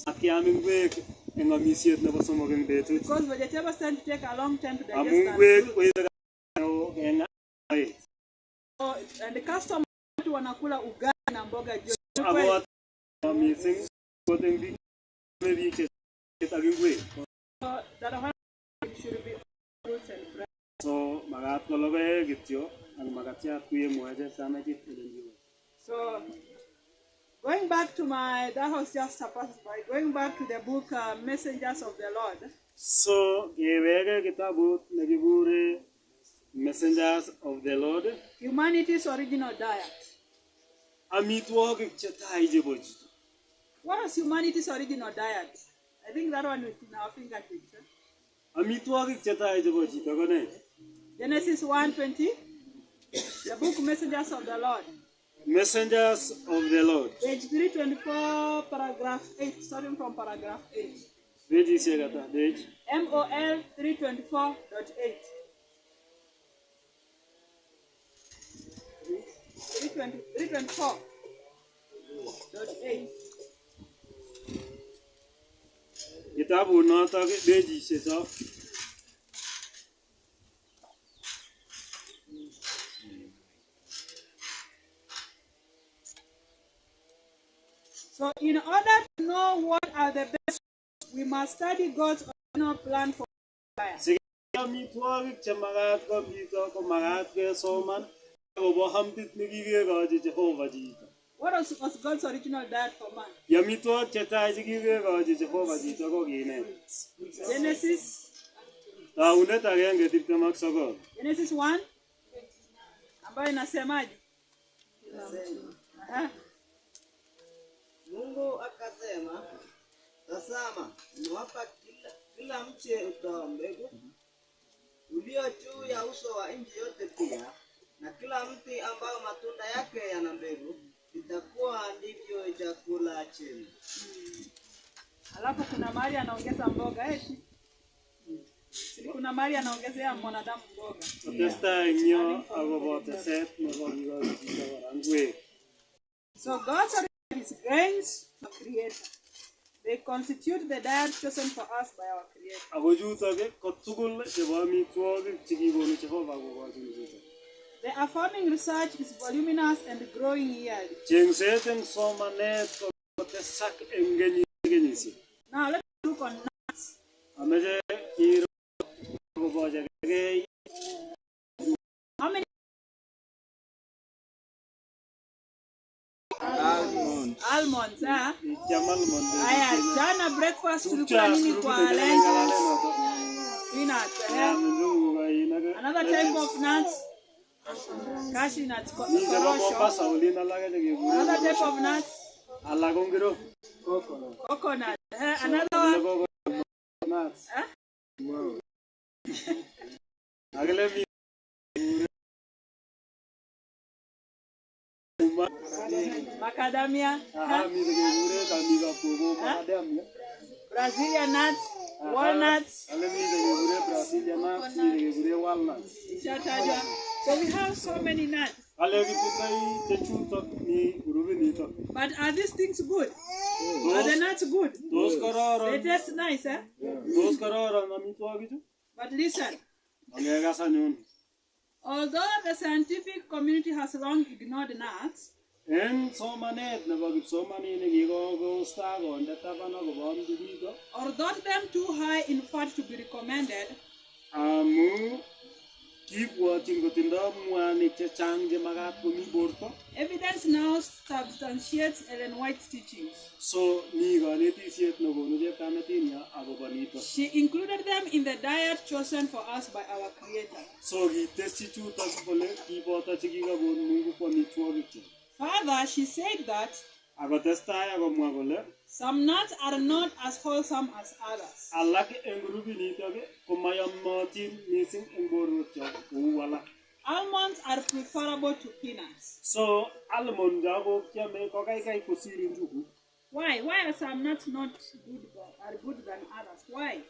akiam ingwek eng amisiet nebo somok eng betut. Because vegetables tend to take a long time to digest. Amu ingwek koite eng So, and the customer wanakula ugali na mboga jioni. Abo amazing koten biik che ak ingwek. So that should be fruits and bread. So magat ko logoek kityo ak makatiat kuye mwaje samajit elenjiwa. So going back to that was just a pass by. Going back to the book Messengers of the Lord. So keweke kitabut nekibure Messengers of the Lord. Humanity's original diet. Amitwogik che tai chebo chito. What was humanity's original diet? I think that one is in our fingertips. Amitwogik che tai chebo chito ko ne? Genesis 1:20. The book Messengers of the Lord. Messengers of the Lord. Page 324, paragraph 8, starting from paragraph 8. Page is kata page. MOL 324.8. 324.8. Kitabu notok page chok. So in order to know what are the best, we must study God's original plan for life. Amitwogik che magat ko bito ko magat kesoman akobo hamtit nekikekochi Jehova chito. What was God's original diet for man? Amitwogik che tai chekikekochi Jehova chito ko kinet. Genesis. Taunet 1:29. Genesis 1 ambayo inasemaje? Mungu akasema, tazama, nimewapa kila mche utoa mbegu ulio juu ya uso wa nchi yote pia, na kila mti ambao matunda yake yana mbegu, itakuwa ndivyo chakula chenu. Alafu kuna mahali anaongeza mboga eti. Kuna mahali anaongezea mwanadamu mboga. So God's is grains for creator. They constitute the diet chosen for us by our creator. The affirming research is voluminous and growing yearly. Now let's look on nuts. How many? Almonds, huh? Aya, jana breakfast tulikuwa nini kwa lunch? Peanuts, another type of nuts. Cashew nuts, another type of nuts. Coconut. Another one. Macadamia. Brazilian nuts. Walnuts. So we have so many nuts. But are these things good? Are the nuts good? They taste nice, eh? But listen. Although the scientific community has long ignored nuts, or thought them too high in fat to be recommended, evidence now substantiates Ellen White's teachings. So, she included them in the diet chosen for us by our Creator. So, further, she said that some nuts are not as wholesome as others. Almonds are preferable to peanuts. So, Why? Why are some nuts not good are good than others? Why?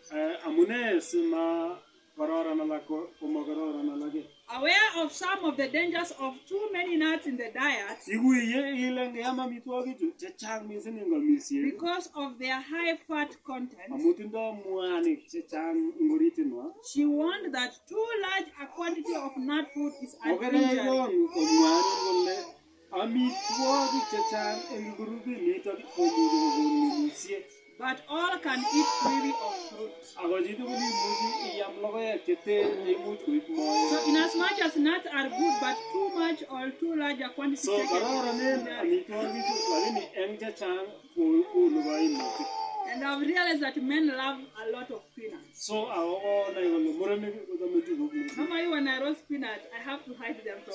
Amune sima kororon alak komo kororon alak. Aware of some of the dangers of too many nuts in the diet because of their high fat content. She warned that too large a quantity of nut food is an injury. But all can eat freely of fruit. So inasmuch as nuts are good, but too much or too large a quantity and I've realized that men love a lot of peanuts. Normally when I roast peanuts, I have to hide them from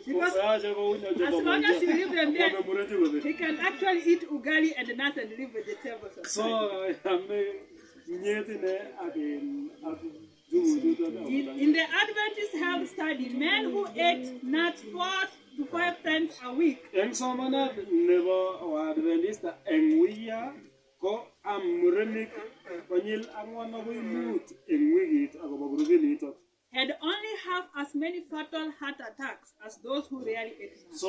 because as long as you leave them there, he can actually eat ugali and nuts and leave vegetables. In the Adventist health study, men who ate nuts 4 to 5 times a week had only half as many fatal heart attacks as those who rarely ate nuts. So,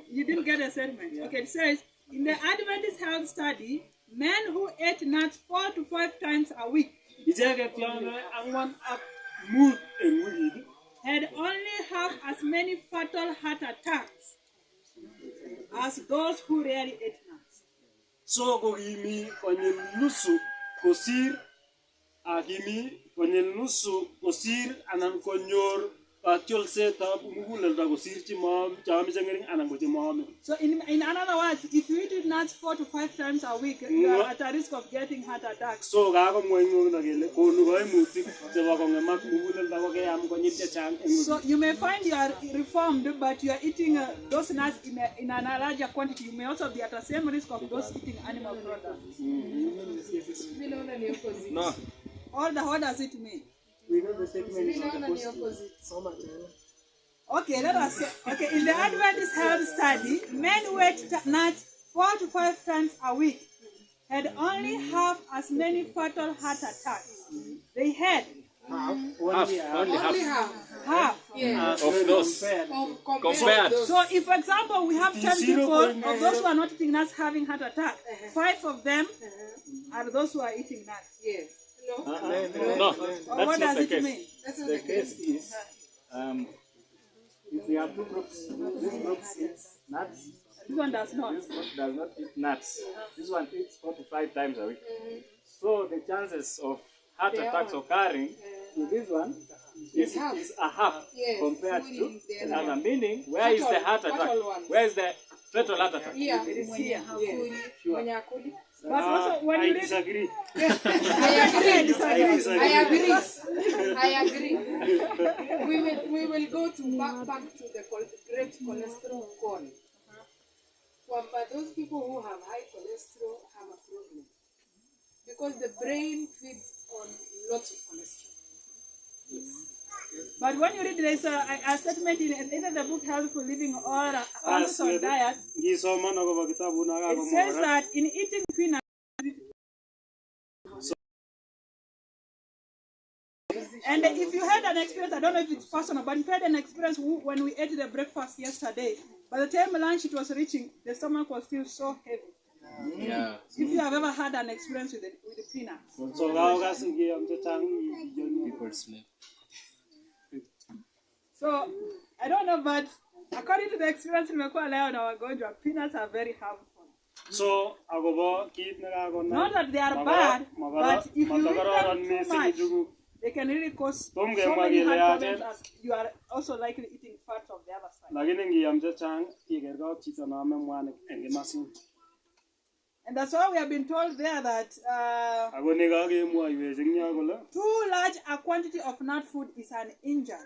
you didn't get a statement. Yeah. Okay, it says, in the Adventist health study, men who ate nuts 4 to 5 times a week had only half as many fatal heart attacks as those who rarely ate nuts. So go imi kwenye nusu kosir anan konyor So in other words, if you eat nuts 4 to 5 times a week, you are at a risk of getting heart attacks. So you may find you are reformed, but you are eating those nuts in a larger quantity. You may also be at the same risk of those eating animal products. No. What does it mean? We know the statement is not the opposite. Okay, let us say, in the Adventist health study, men who ate nuts 4 to 5 times a week had only half as many fatal heart attacks. They had Only half. Half. Yeah. Of those. Compared. So if, for example, we have 10 people of those who are not eating nuts having heart attack, 5 of them are those who are eating nuts. Yes. No, that's not the case. The case is, if we have two groups, this group eats nuts. This one does not. This group does not eat nuts. This one eats 4 to 5 times a week. So the chances of heart attacks occurring to this one is a half compared to the other. Meaning, where is the heart attack? Where is the fatal heart attack? Yeah, it is here. Sure. But also, when you disagree. I agree. We will go to back to the great cholesterol cone. But those people who have high cholesterol have a problem because the brain feeds on lots of cholesterol. Yes. But when you read there's a statement in either the book Healthful Living or Answers on Diet, it says that in eating peanuts, and if you had an experience, I don't know if it's personal, but if you had an experience when we ate the breakfast yesterday, by the time lunch it was reaching, the stomach was still so heavy. Yeah. If you have ever had an experience with the peanuts. People sleep. So, I don't know, but according to the experience in Wagonjwa, peanuts are very harmful. So, not that they are bad, but if you eat them too much, they can really cause so many heart problems as you are also likely eating fat of the other side. And that's why we have been told there that too large a quantity of nut food is an injury.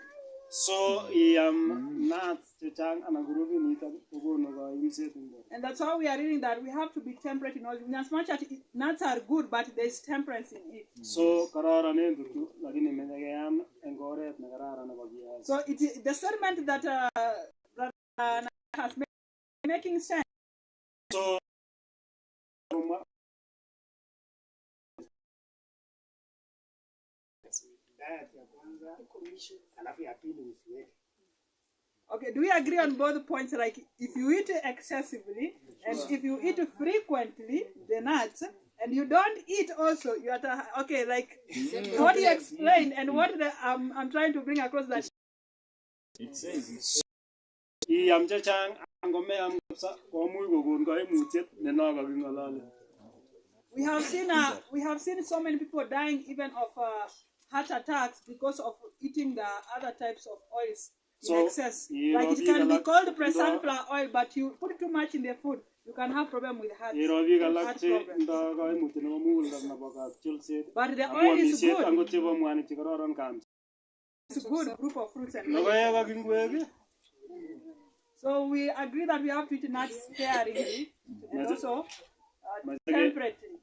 So nuts chechang ana gurubi nito kokonu kaimset eng borto. And that's why we are reading that we have to be temperate in all. In as much as nuts are good, but there is temperance in it. So kararanen tutu lakini meche keam eng oret ne kararan nebo kiasi. So it is the statement that has making sense. So diet ya kwanza alafu ya pili usiweke. Okay, do we agree on both points? Like, if you eat excessively and if you eat frequently, the nuts, and you don't eat also, you are okay. Like what you explained and what I'm trying to bring across that. It says iam chechang angomeam kapsa komuch kokon kaimutiet ne nokakingolole. We have seen so many people dying even of heart attacks because of eating the other types of oils in excess. Like it can be called sunflower oil, but you put too much in the food, you can have problem with heart problems. But the oil is good. It's a good group of fruits and vegetables. So we agree that we have to eat nuts sparingly and also temperately.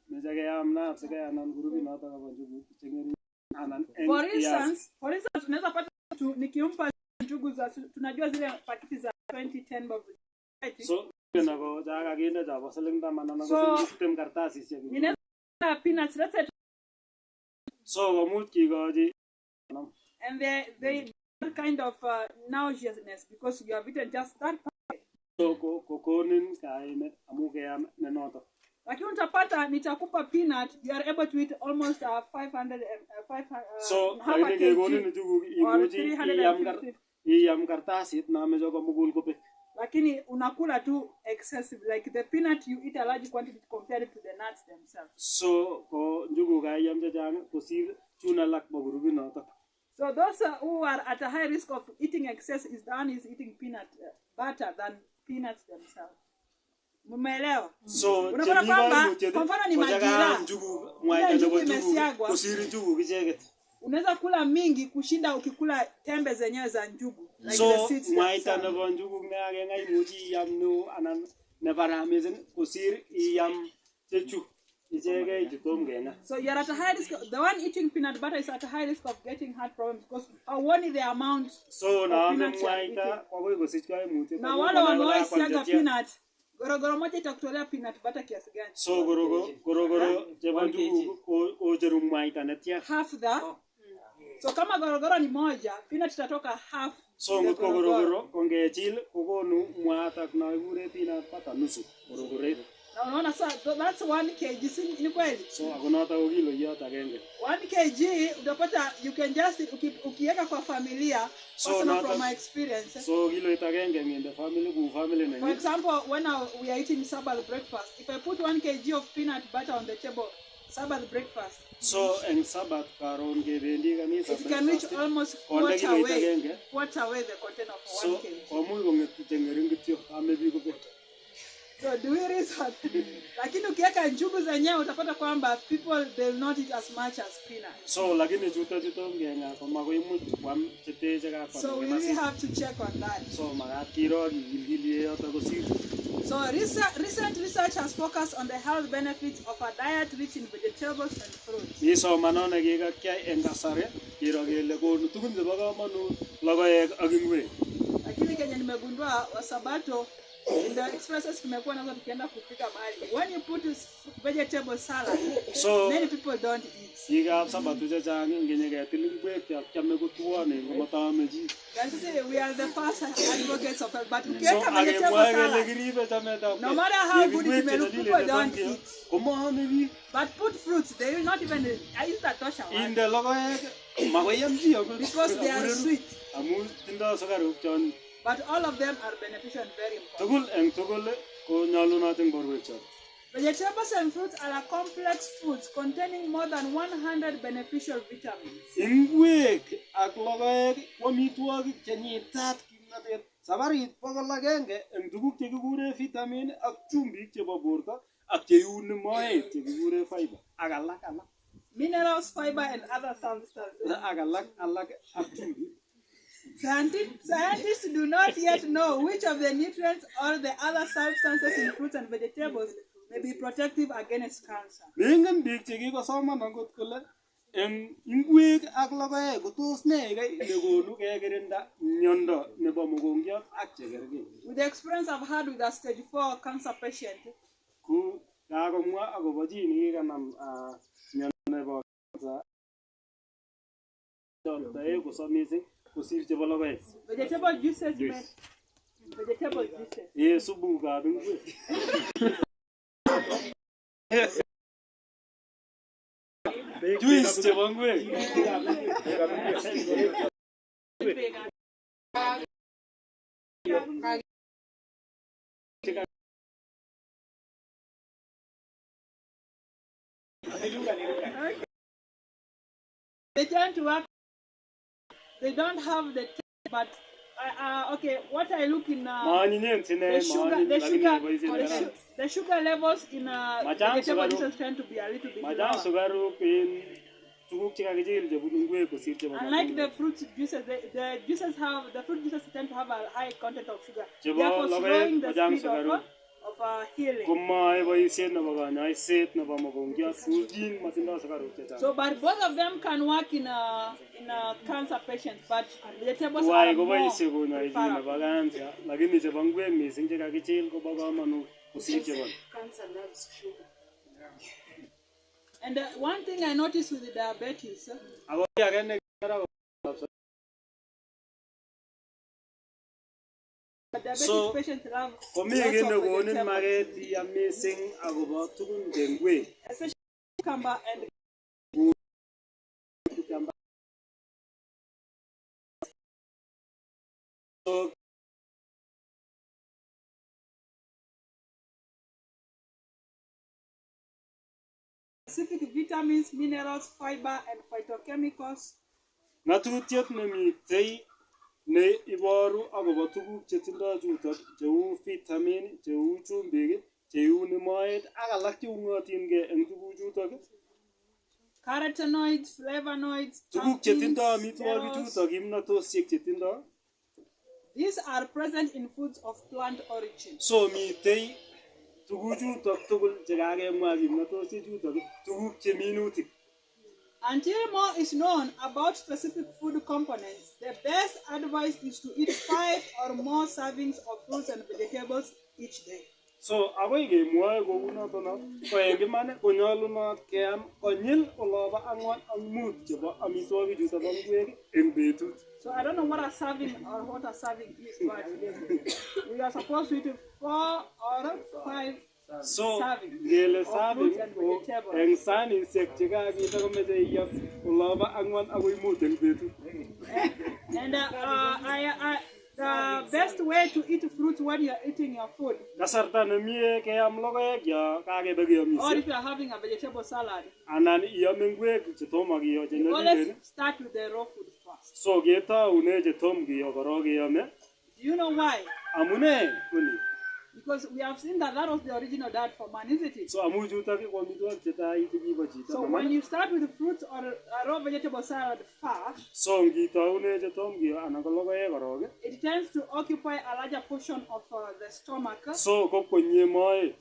For instance, tunaweza pata nikimpa njugu za tunajua zile pakiti za 2010 bob. So nako jaga kinde jabo selling taman nako system kartasisiek. Inaweza peanuts, let's say. So komuch kikochi and they kind of nauseousness because you have eaten just that part. So kokonin kaimet amu keam ne noto. Lakini utapata nitakupa peanut, you are able to eat almost 500 so lakini kekonin njugu imuchi iyam kartasit na mecho komugul kopek. Lakini unakula tu excessive, like the peanut you eat a large quantity compared to the nuts themselves. So ko njugu kaiyam chechang kosir chun alak bo grupi noto. So those who are at a high risk of eating excess is the one is eating peanut butter than peanuts themselves. Mumeelewa? So unaona kwamba kwa mfano ni majira njugu mwaita njugu imesiagwa kusiri njugu kicheket. Unaweza kula mingi kushinda ukikula tembe zenyewe za njugu. Like so mwaita nebo njugu ngake ngai muchi iyam no anan ne paramezin kusir iyam chechu. So you are at a high risk. The one eating peanut butter is at a high risk of getting heart problems because only the amount. So now na wale wanaoisiaga peanut gorogoro moja itakutolea peanut butter kiasi gani? So gorogoro jebandu ojeru mwaita netia half the. So kama gorogoro ni moja, peanut itatoka half. So ngotko gorogoro kongechil kokonu mwata na igure peanut butter nusu gorogoro. Unaona sasa that's 1 kg ni kweli. So hakuna hata kilo yote agenge. 1 kg utapata you can just ukiweka kwa familia. So from my experience. So kilo itagenge in the family ku family na. For example, when we are eating Sabbath breakfast, if I put 1 kg of peanut butter on the table, Sabbath breakfast. So in Sabbath karon kebendi kanisa. It can reach almost quarter away the content of 1 kg. So omuy kongetu tengering kityo amebi ko. So do we reason? Lakini ukiweka njugu zenyewe utapata kwamba people they will not eat as much as peanut. So lakini chuto ngenga kama ko imuch kwam cheteche ka kwa. So we really have to check on that. So magat kiro gilgilie yoto kosir. So recent research has focused on the health benefits of a diet rich in vegetables and fruits. Iso manone kikakyai eng kasare kiro kele konu tugun chebo kamanut logoek ak ingwek. Lakini kenye nimegundua wasabato in the expresses tumekuwa nazo tukienda kupika mahali. When you put vegetable salad, so many people don't eat. Yika sabato chechang ngenye ketil ingwek kyame kutuone ngomatameji. We are the first advocates of it, but ukiweka vegetable salad. No matter how good it may look, people don't eat. But put fruits, they will not even use that tosha. In the logoek magoyamji because they are sweet. Amu tindo sugaruk chon. But all of them are beneficial and very important. Tugul ko nyalunot eng borwekchok. Vegetables and fruits are complex foods containing more than 100 beneficial vitamins. Ingwek ak logoek ko amitwogik chenyitat kimnatet. Sabarit bokol agenge eng tuguk chekikure vitamin ak chumbik chebo borto ak cheiuni moet chekikure fiber ak alak. Minerals, fiber and other substances. Ak alak ak chumbik. Scientists do not yet know which of the nutrients or the other substances in fruits and vegetables may be protective against cancer. Mengen biik chekikosoman angot kole eng ingwek ak logoek ko tos nee nekonu kekirinda miondo nebo mokongiot ak chekergei. With the experience I've had with a stage 4 cancer patient, Ku kakomwa akobo chi nekikanam miondo nebo cancer toe kosom mising kosir chebo logoek. vegetable juices, Juice. vegetable juices. Supukab ingwek. Juice chebo ingwek. They tend to work. They don't have the taste, but okay. What I look in the sugar levels in vegetable juices tend to be a little bit lower. Unlike the fruit juices, the fruit juices tend to have a high content of sugar, therefore slowing the speed of healing. So, but both of them can work in a cancer patient, but vegetables are more preferable. Cancer loves sugar. And one thing I noticed with the diabetes, diabetic patients love especially cucumber and specific vitamins, minerals, fiber, and phytochemicals. Ngatutiet nemitei ne iboru akobo tuguk chetindoi chutok cheu vitamin, cheu chumbik, cheu moet ak alak cheungotin eng tuguchutok. Carotenoids, flavonoids, tuguk chetindoi amitwogik chutok, kimnatosiek chetindoi. These are present in foods of plant origin. So mitei tuguchutok tugul chekakemwa kimnatosiek chutok, tuguk che minutik. Until more is known about specific food components, the best advice is to eat 5 or more servings of fruits and vegetables each day. So, agoi kemwoe kou notono, ko eng iman konyolunot keam konyil olobo 4 ak 5 chebo amitwogik chutok bo ngwek eng betut. So I don't know what a serving or what a serving is, but we are supposed to eat 4 or 5 so ngele serving ko eng sanisiek chekakita komeche iyot olobo 4 akoi 5 eng betut. And the best way to eat fruit when you are eating your food, kasarta nemie keam logoek yo kakebe keamisie, or if you are having a vegetable salad, anan iame ngwek chetomo kiyo you always start with the raw food first. So ketoune chetom kiyo korok keame. Do you know why? Amune kuni? Because we have seen that was the original diet for man, isn't it? So amu chutok ko amitwogik chetai chekibo chito. So when you start with the fruits or a raw vegetable salad first, so ngitoune chetom kiyo anan ko logoek korok, it tends to occupy a larger portion of the stomach. So kokwenye moet.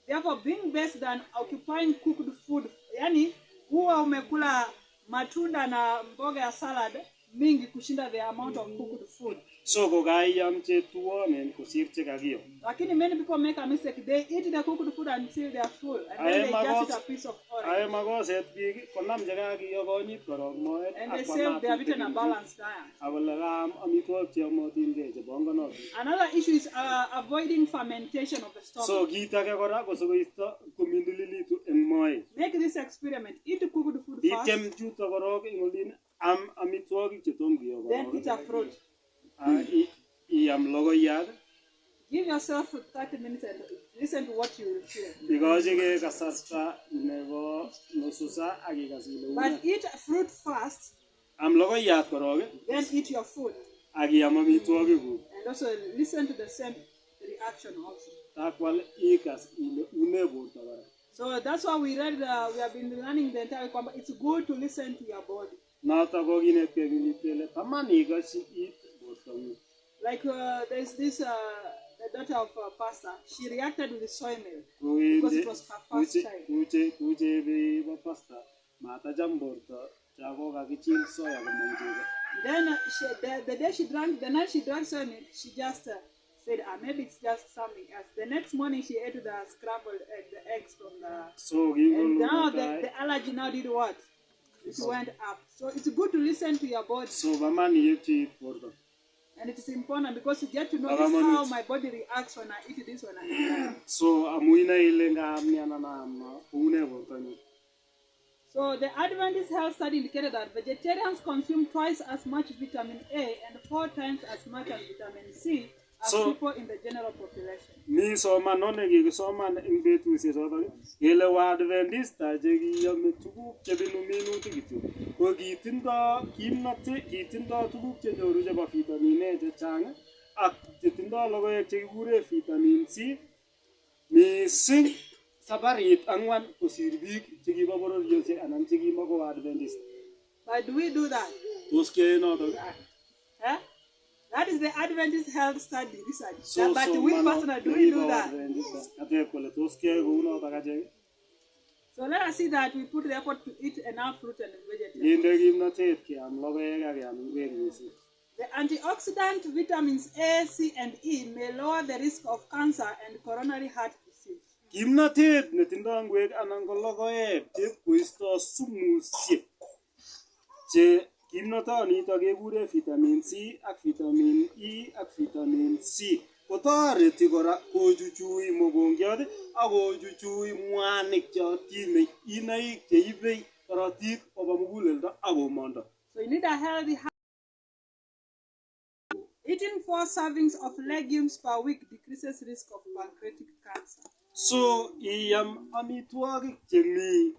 Therefore, being best than occupying cooked food, yani huwa umekula matunda na mboga ya salad mingi kushinda the amount of cooked food. So kokaiam chetuonen kosir chekakiyo. Lakini many people make a mistake. They eat the cooked food until they are full, and then they just eat a piece of orange. Ae makoset biik konam chekakiyo konyit korok moet. And they say they have eaten a balanced diet. Akole kaam amitwogik cheyomotin kei chebongonotin. Another issue is avoiding fermentation of the stomach. So kit age kora ko sikoisto komindililitu eng moet. Make this experiment. Eat cooked food first. Ityem chuto korok ing olin am amitwogik chetom kiyo korok. Then eat a fruit. Iam logoiyat. Give yourself 30 minutes and listen to what you will feel. Ikochike kasarta nebo nusu saa ak ikas ile. But eat fruit first. Am logoiyat korok. Then eat your food. Ak iam amitwogikuk. And also listen to the same reaction also. Takwal ikas ile une borto kora. So that's why we have been learning the entire combat. It's good to listen to your body. Noto ko kinetkei kele taman ikoshi it. bortangung. Like there's this the daughter of a pastor. She reacted with the soy milk Ko because inde it was her first child. kuje be ba pasta mata jam borta chago ga kichil soya ga manjega. Then the day she drank, the night she drank soy milk, she just said, maybe it's just something else. The next morning she ate the scrambled egg, the eggs from the. So And now the allergy now did what? It went up. So it's good to listen to your body. So bamani yeti borta. And it is important because you get to know this how my body reacts when I eat this, when I eat that. So amuina ilenga amniana na une borta. So the Adventist health study indicated that vegetarians consume twice as much vitamin A and 4 times as much as vitamin C as people in the general population. Ni soma none gi soma in betu se so gele wa Adventist je gi yam tuguk che binu minuti gitu. Ko gitindo kimnate gitindo tuguk che nyoru je ba vitamin A je chang ak gitindo logoek che gure vitamin C mi sing sabarit angwan kosir bik che gi baboro yose anan che gi mago Adventist. But do we do that? Toske no to. That is the Adventist health study research. But we personally do we do that? So let us see that we put the effort to eat enough fruit and vegetables. The antioxidant vitamins A, C, and E may lower the risk of cancer and coronary heart disease. Kimnatet netindo ngwek anan ko logoek che koisto sumusiek che kimnotonito kekure vitamin C ak vitamin E ak vitamin C kotoreti kora kochuchui mokongiot ak kochuchui mwanik chotine inaik cheibe korotik koba muguleldo ak komondo. So you need a healthy heart. Eating 4 servings of legumes per week decreases risk of pancreatic cancer. So iyam amitwogik chemi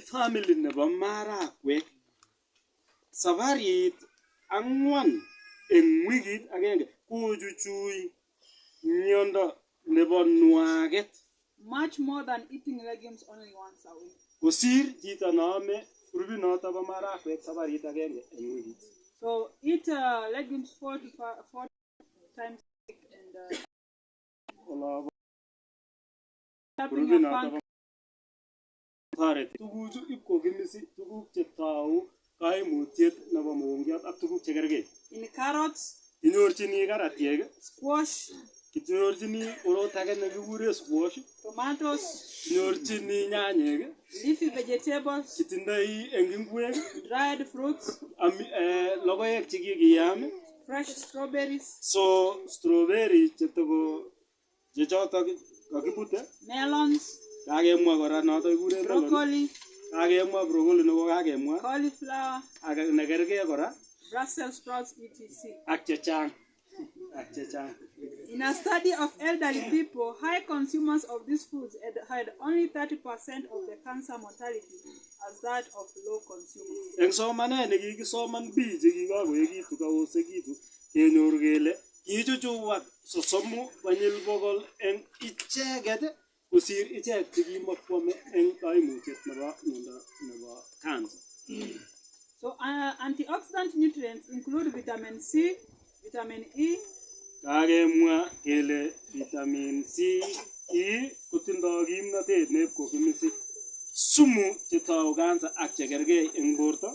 family nebo marakwek sabarit angwan en wikit agenge kochuchui miondo nebo nwaget much more than eating legumes only once a week. Kosir chito naame rubinoto bo marakwek sabarit agenge en wikit. So eat legumes 4 times a week and tuguchu ipkokimisi tuguk chetau kaimutiet nebo mokongiot ak tuguk chekergei. In carrots, inyorchini karatiek, squash, kinyorchini orot age nekikure squash, tomatoes, inyorchini nyanyek, leafy vegetables, kitindoi eng ingwek, dried fruits, logoek chekikiyam, fresh strawberries. So strawberry chechotok kakibute, melons, kakemwa kora noto kikure broccoli, kakemwa broccoli nebo kakemwa, cauliflower, ak nekergei kora Brussels sprouts, etc. ak chechang. In a study of elderly people, high consumers of these foods had only 30% of the cancer mortality as that of low consumers. Eng somanet nekikisoman biik chekikakoekitu kaosekitu kenyor kele kichuchuwak sosomu konyil bokol eng icheket kosir ichek chekimakwame eng kaimutiet nebo cancer. So antioxidant nutrients include vitamin C, vitamin E. Kakemwa kele vitamin C, E kotindo kimnatet neipkokimisi sumu chetou cancer ak chekergei eng borto.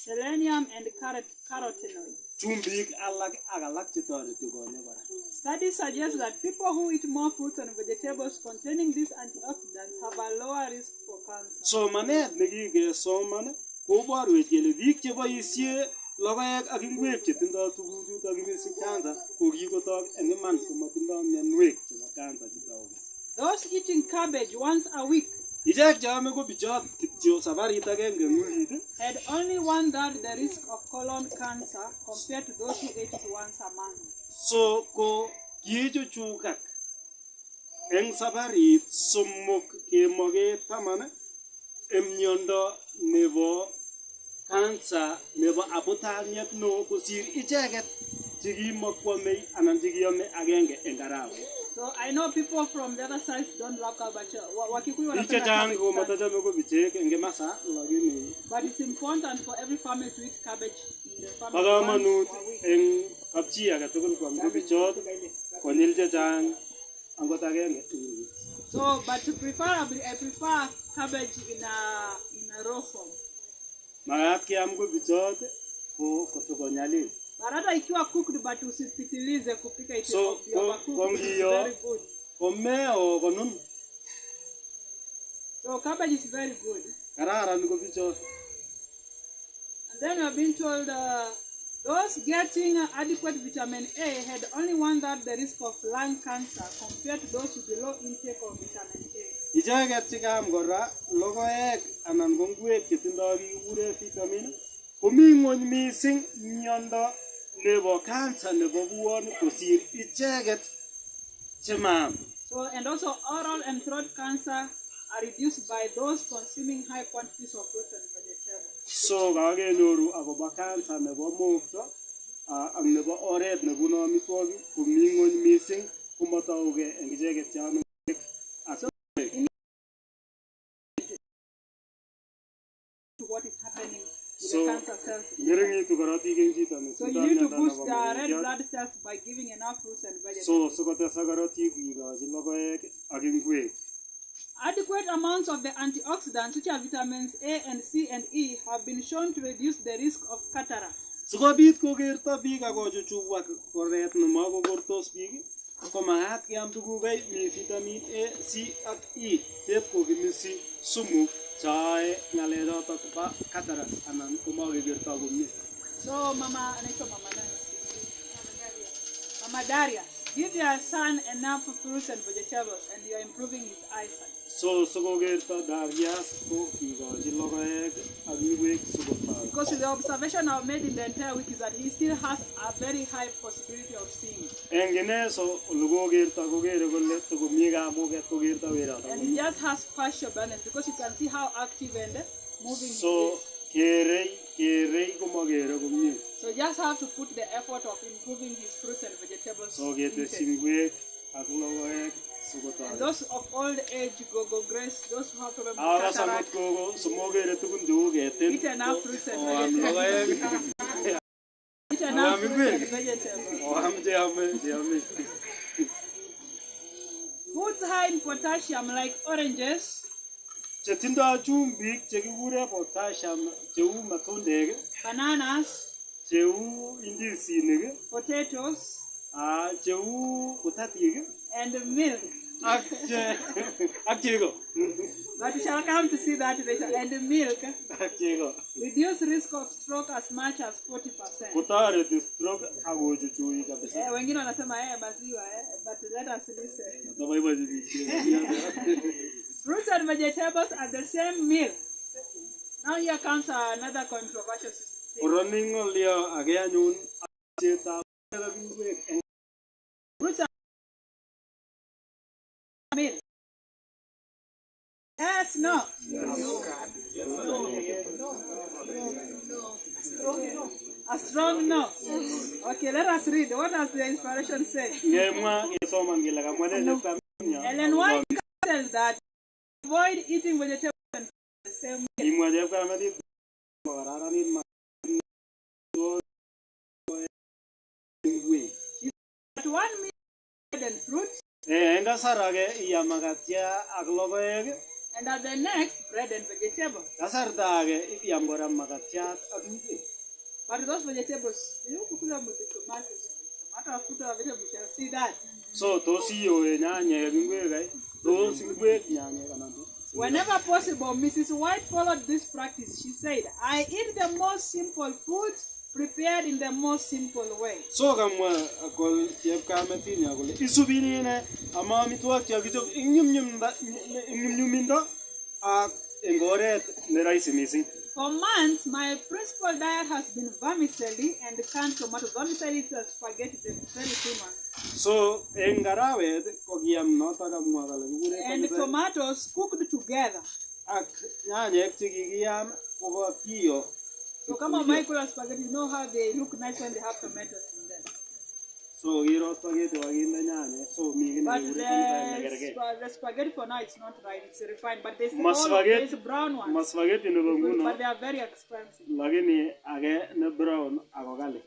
Selenium and carotenoids. Chumbik alak ak alak chetoreti konyek kora. Studies suggest that people who eat more fruits and vegetables containing these antioxidants have a lower risk for cancer. Somanet nekikesoman koborwech kele biik cheboisie logoek ak ingwek chetindoi tuguchutok kimisi cancer ko kikotok eng iman komatindoi mionwek chebo cancer chetou. Those eating cabbage once a week ichek cheame ko bichot kityo sabarit agenge eng wikit had only 1/3 the risk of colon cancer compared to those who ate it once a month. So ko kichuchukak eng sabarit somok kemoke 10 eng miondo nebo cancer nebo abutaniet no kosir icheket chekimakwame anan chekiame agenge eng arawet. So I know people from the other sides don't love cabbage. Wakikuyu Biik wanapenda chechang cabbage ko sana. matachame ko bichek eng kimasa, lakini But it's important for every family to eat cabbage in the bo family kamanut once a week. eng kapchi age tugul kwam bichot konyil chechang angot agenge. So, but preferably, I prefer cabbage in a raw form. Makat kiam ko bichot ko kotokonyalil. But hata ikiwa cooked, but usipitilize kupika it So, overcooked. It's kongiyo very good. kome o konun So cabbage is very good. kararan ko bichot. And then we have been told those getting adequate vitamin A had only one-third the risk of lung cancer compared to those with the low intake of vitamin A. Icheket chekam kora logoek anan ko ngwek chetindoi kikure vitamin komi ng'ony mising miondo nebo cancer nebo buonik kosir icheket chemaam. So, and also oral and throat cancer are reduced by those consuming high quantities of fruits and vegetables. So kakenyoru akobo cancer nebo mokto ak nebo oret nebunu amitwogik komi ng'ony mising komotougei eng icheket cheame ngwek ak ngwek. To what is happening to So, the cancer cells. ng'ering'itu korotik eng chito So netindoi you need to miondo boost nebo the red mokorionde. blood cells by giving enough fruits and vegetables. So sikotesak korotik kikochi logoek ak ingwek. Adequate amounts of the antioxidants, which are vitamins A and C and E, have been shown to reduce the risk of cataract. Sikobit kokerto biik ak kochuchuak koret nemakokortos biik ko makat keam tuguk mi vitamin A, C ak E tet kokimisi sumu chae ng'alechotok bo cataract anan komakekerto komie. So Mama Darius, give your son enough fruits and vegetables and you are improving his eyesight. So sikokerto Darius ko kikochi logoek ak ingwek sikotoret. Because the observation I've made in the entire week is that he still has a very high possibility of seeing. Eng ine so olokokerto kokere kole tokomi kamuket kokerto weroto. And he just has partial balance because you can see how active and moving So he is. kerei komakere komie. So you just have to put the effort of improving his fruits and vegetables. So ketesyi intake. ingwek ak logoek And sikotoret. those of old age, go grace, those who have problem with Akasamut cataract, koko simokere tugun cheu ketin. eat enough fruits and Oam vegetables. logoek. Eat enough Oam fruits ingwek. and vegetables. Oam cheame. Foods high in potassium like oranges, Chetindoi chumbik chekikure potassium cheu matundek, bananas, cheu indisinik, potatoes, cheu kutatik and milk. ak chego. But we shall come to see that later. And milk Ak chego. reduce risk of stroke as much as 40%. Kotoreti stroke ak kochuchui kabisa. Wengine wanasema maziwa but let us listen. Mataboibochi biik chego. Fruits and vegetables are the same meal. Now here comes another controversial thing. Koroni ng'olyo age anyun chetab ingwek eng Fruits are meal. Yes, no. A strong no. Okay, let us read. What does the inspiration say? ngemwa kesoman kele kamwa ne cheptab Ellen White says that avoid eating vegetables and the same meal. imwa chepkametit makararanit ingwek. But one meal bread and fruit, Eng kasar age iam makatya ak logoek, and at the next bread and vegetables. kasarta age iam kora makatyat ak ingwek. But those vegetables, you kukula with the tomatoes. Tomato fruit or vegetables, you shall see that. So tos iyoe nyanyek ak ingwek ai, tos ingwek nyanyek anan tos. Whenever possible, Mrs. White followed this practice. She said, I eat the most simple foods prepared in the most simple way. So kamwa kol chepkametinya kole isubi ine ama amitwogik chekichob ing nyumnyumindo ak eng oret ne rahisi mising. For months, my principal diet has been vermicelli and canned tomatoes. Vermicelli is a spaghetti, the very thin ones. So eng karawet ko kiam notok kamwa kole kikure And tomatoes cooked together. ak nyanyek chekikiyam ko kakiyo. So kama Michael spaghetti, you know how they look nice when they have tomatoes in them. So kiro spaghetti wakinde nyanya. So mi kine But kekure the spaghetti for now it's not right. It's refined, but there's Mas all spaghetti- there's brown ones. Mas spaghetti nebo nguno. But they are very expensive. Lakini age ne brown ako kali.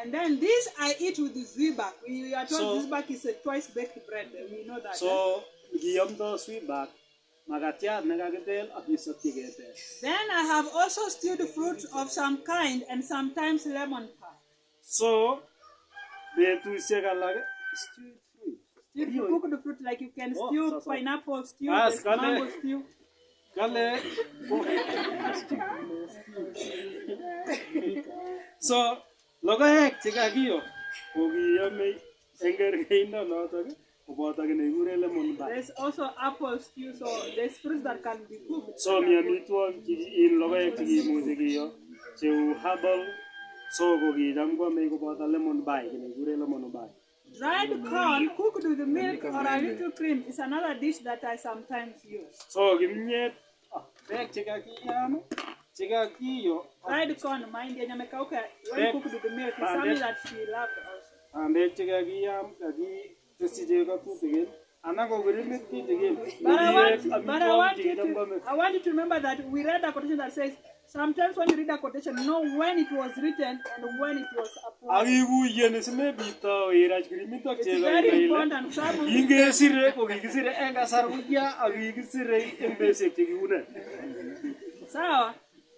And then this I eat with the zwieback. We are told So- zwieback is a twice baked bread. We know that. So kiyamdo sweetback makatiat nekakitel ak kisopchi ketel. Then I have also stewed fruit of some kind and sometimes lemon pie. So betusiek alak stewed fruit. You cook the fruit like you can Oh, stew so. pineapple stew, Yes, there's mango kale. stew. Kale So logoek chekakiyo kokiyome eng kergeindo notok koboto kit nekikure lemon pie. There's also apple stew, so there's fruits that can be cooked. So mi amitwogik in logoek chekimuchi kiyo cheu herbal. So kokicham kwame koboto lemon pie kit nekikure lemon pie. Dried corn cooked with milk or a little cream is another dish that I sometimes use. So kimnyet beek chekakiyam chekakiyo Dried corn, mind you, nyamekauka, when cooked with the milk, is something that she loved also. bandek chekakiyam kakitesyi chego tutikin anan ko kirimit tutikin. But I Amitwogik chekicham kwame. want you to remember that we read a quotation that says, sometimes when you read a quotation, know when it was written and when it was applied. Akikuyen simebito irach kirimit ak It's chego very ile important. Some kingesire ko kikisire eng kasar kutya ak kikisire eng betusiek chekiune. Sawa.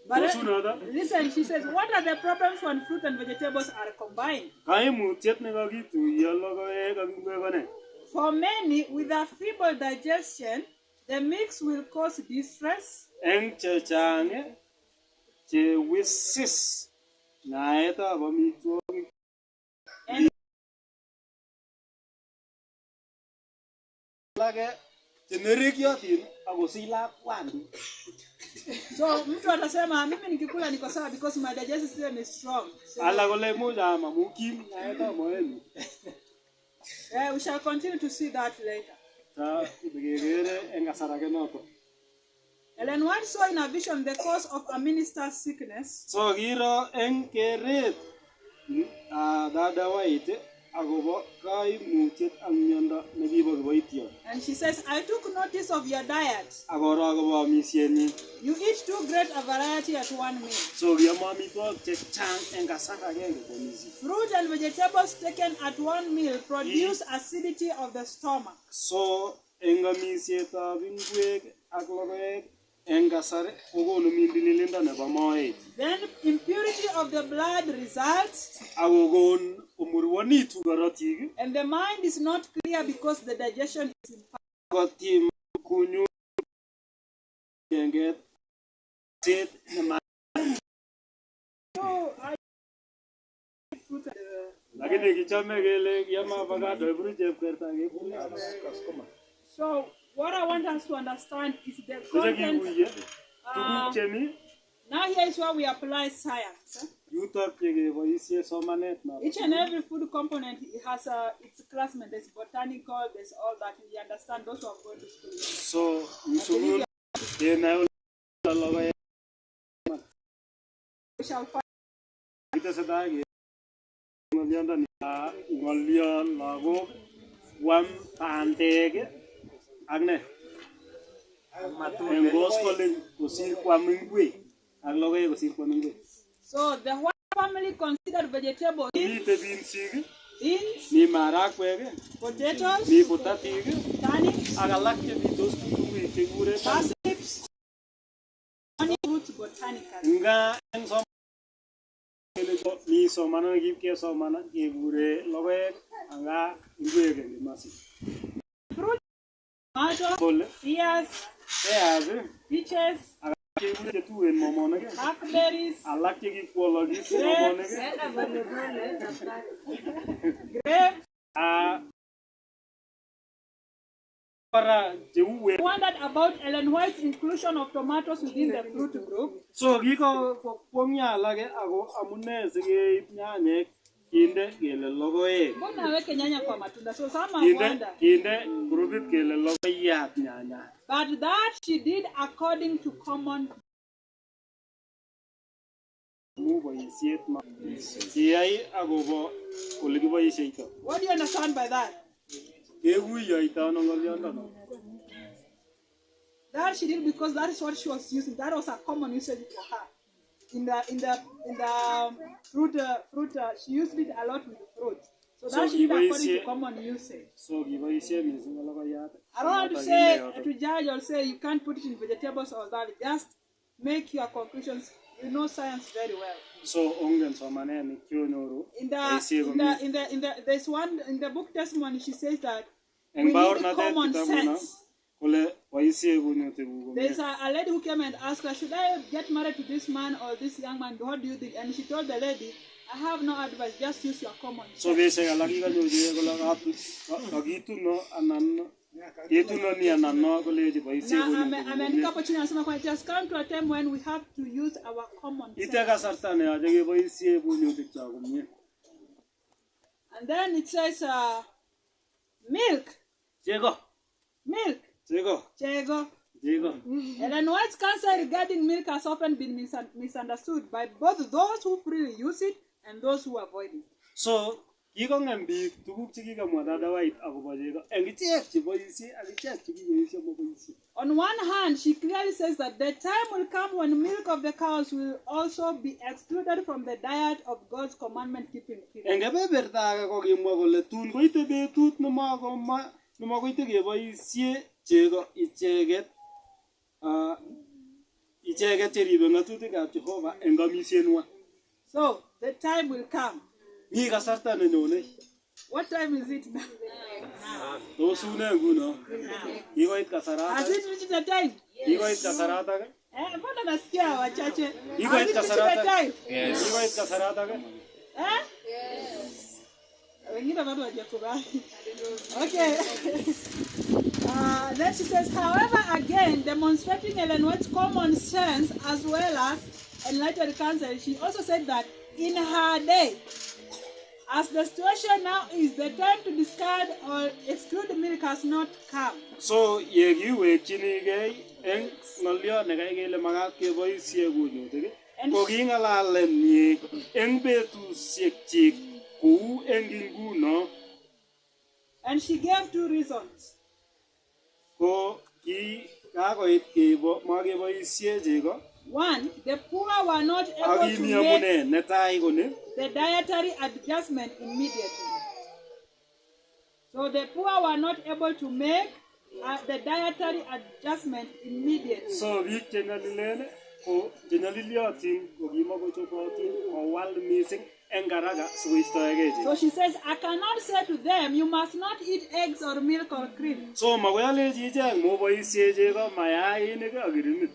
But Kosunoto listen, she says, what are the problems when fruit and vegetables are combined? kaimutiet nekakituiyo logoek ak ingwek ko ne? For many with a feeble digestion, the mix will cause distress, Eng chechang chewisis ngaetab amitwogik and alake chenerekyotin akosich lakwandit. so mtu atasema mimi nikikula niko sawa because my digestive system is strong. So, Alak kole imuch aam amu kim ngaetab moenyu. we shall continue to see that later. Ta kekere eng kasar age noto. Ellen White saw in a vision the cause of a minister's sickness. So kiro eng keret dada White akobo kaimutiet ak miondo nekibo kiboityo. And she says, I took notice of your diet. Akoro akobo amisyenyi. You eat too great a variety at one meal. So kiamo amitwogik chechang eng kasar agenge komisyen. Fruit and vegetables taken at one meal produce acidity of the stomach. So eng amisyetab ingwek ak logoek eng kasar kokonu mindililindo nebo moet. Then impurity of the blood results, Akokon komurwonitu korotik and the mind is not clear because the digestion is impaired. kotim kunyu kenget set nema. So I eat fruit and, Lakini kichome kele kiam avocado iburu chepkerta kebune. so what I want us to understand is the Koche content. kikuye tuguk chemi Now here is where we apply science. yutok chekeboisie somanet Each and every food component has its classmate. There's botanical, there's all that. We understand those who are going to school. So sukul kenai logoek We shall find kitesetai ng'olyondoni ng'olyon lagok kwam bandek ak ne eng koskoleny kosir kwam ingwek ak logoek kosir kwam ingwek. so the white family considered vegetables, Mite binsik, beans, mi marakwek, potatoes, mi potatik turnips, ak alak chebitos tuguk chekikure parsnips, honey fruits botanically. nga eng mi somanet nekipkesomana kekure logoek anga ingwek eng kimasi. Fruit, tomatoes, Kole pears, peas peaches, chekikure chetuen momonik blackberries, alak chekikwolokis momonik grapes. kora cheuwen. Wondered about Ellen White's inclusion of tomatoes within the fruit group. So kikokwong'yo alake ako amune sikeib nyanyek kinde kele logoek. Mbona aweke nyanya kwa matunda? So some have wondered. Kinde grupit kele logoiyat nyanya. But that she did according to common mu boisiet ma kiyai agobo ole kiboisieito. What do you understand by that? Kekuyoito ano ng'oliondono. That she did because that is what she was using. That was a common usage for her. In the fruit, she used it a lot with the fruit. So that she did according to common usage. So kiboisie mising logoiyat. I don't want to say to judge or say you can't put it in vegetables or that. Just make your conclusions. You know science very well. So ongen somanet ni kyonyoru. There's one in the book testimony. She says that we need common sense. There's a lady who came and asked her, should I get married to this man or this young man? What do you think? And she told the lady, I have no advice, just use your common sense. So basically, it has come to a time when we have to use our common sense. And then it says, milk. Milk. Chego. Ellen White's counsel regarding milk has often been misunderstood by both those who freely use it and those who avoid it. So, kikong'em biik tuguk chekikamwa Dada White akobo chego eng ichek cheboisie ak ichek chekikoesio moboisie. On one hand, she clearly says that the time will come when milk of the cows will also be excluded from the diet of God's commandment-keeping people. Eng kebeberta age kokimwa kole tun koite betut nemakoite keboisie chego icheket cheribe ng'atutikab Jehova eng amisienwa. So, the time will come. Mi kasarta nenyone. What time is it now? Tos une nguno. Kikoit kasarata. Has it reached the time? Kikoit kasarata ke? Mbona nasikia wachache? Kikoit kasarata. Yes. Kikoit kasarata ke? Yes. Wengine bado hawajakubali. Okay. Then she says, however, again, demonstrating Ellen White's common sense as well as enlightened counsel, she also said that in her day, as the situation now is, the time to discard or exclude milk has not come. So, yekiwekchinigei eng ng'oliot nekai kele makat keboisie kunyutik ko king'alalen ye eng betusiekchik kou eng inguno. And she gave two reasons. Ko kakoit makeboisie chego. One, the poor were not able to make the dietary adjustment immediately. So the poor were not able to make the dietary adjustment immediately. So biik chenyolilen ko chenyoliliotin ko kimakochobotin kowal mising eng haraka sikoistoegei chego. So she says, I cannot say to them, you must not eat eggs or milk or cream. So makoi alechi ichek moboisie chego, mayainik ak kirimit.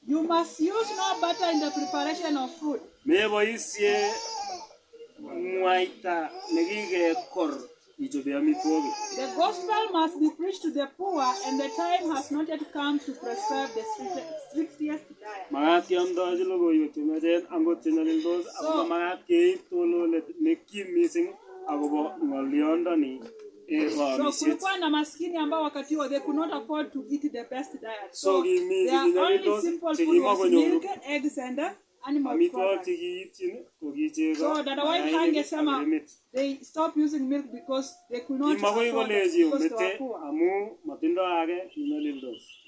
You must use no butter in the preparation of food. Meboisie mwaita nekikekor ichobe amitwogik. The gospel must be preached to the poor, and the time has not yet come to prescribe the strictest diet. Makat keamdochi logoiwek chemiachen angot chenyolildos akobo makat keib tololet nekim mising akobo ng'oliondoni. So kulikuwa na maskini ambao wakati huo they could not afford to eat the best diet. So their only simple food was milk, eggs and animal products. So Dada White hangesema they stopped using milk because they could not afford it because they were poor.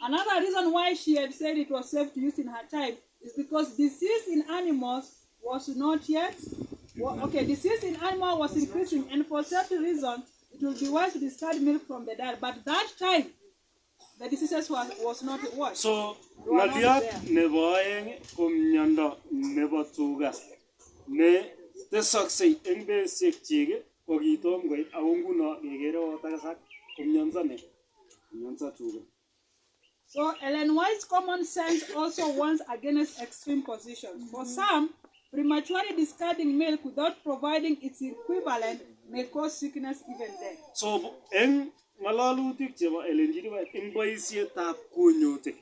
Another reason why she had said it was safe to use in her time is because disease in animals was not yet, disease in animals was increasing, and for certain reasons it will be wise to discard milk from the diet, but that time the diseases was not washed. So, ng'oliot nebo aeng ko miondo nebo tuga ne tesoksei eng betusiekchik ko kitom koit ako nguno kekere kotesak komionso tuga. So Ellen White's common sense also warns against extreme positions. For some, prematurely discarding milk without providing its equivalent may cause sickness even death. So, eng ng'alalutik chebo Ellen G. White eng boisietab kunyutik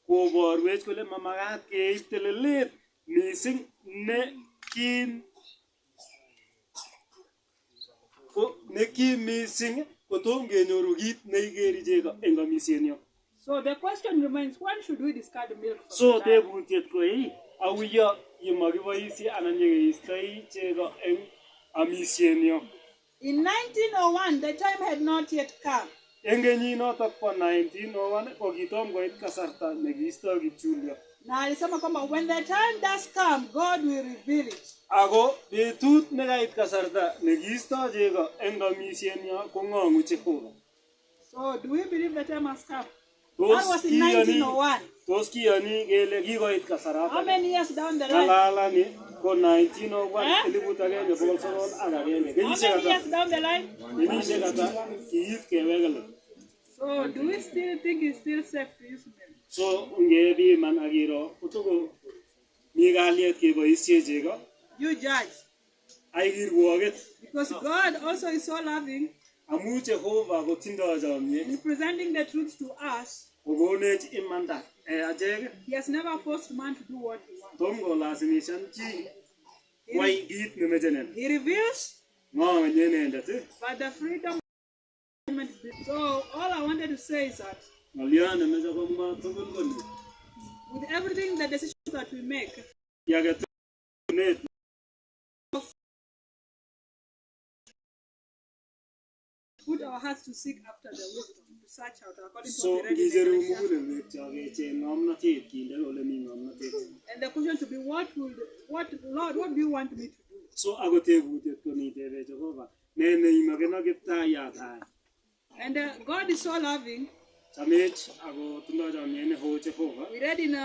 koborwech kole mamakat keib telelet mising nekim mising kotom kenyoru kit neikeri chego eng amisienyo. So the question remains, when should we discard milk? So tebutiet ko auyo yemakiboisie anan yekeistoi chego eng amisyenyo. In 1901, the time had not yet come. Eng kenyinotok po 1901 ko kitom koit kasarta nekiistoi kipchulyo. Na alisema kwamba when the time does come, God will reveal it. Ako betut nekait kasarta nekiistoi chego eng amisyenyo ko ng'ong'u Jehova. So do we believe the time has come? That was in 1901. Tos kiyoni kele kikoit kasaratak. How many years down the line? Ng'alalani ko 1901 eliput agenge bokol sogol ak agenge. How many years down the line? Kenyisiek ata kiit keweke let. So do we still think it's still safe to use milk? So ngepiman ak kiro kotoko mi kalyet keboisie chego. You judge. Ai kirwoket. Because God also is so loving. Amu Jehova kotindoi chomyet. In presenting the truth to us. Kokonech imanda achek. He has never forced man to do what he wants. Tom kolasimishan chi wai kiit nemeche inendet. He reveals. Ng'ong'onye inendet. But the freedom. So all I wanted to say is that ng'olyo nemeche komwa tugul kole with everything the decisions that we make, put our hearts to seek after the wisdom, to search out according to what we read in and the question to be, what Lord, what do you want me to do? So agotebutiet ko nitebe Jehova ne neimagena kiptayat hai. And God is so loving. Chamech ago tindoi chamyet ne ho Jehova. We read in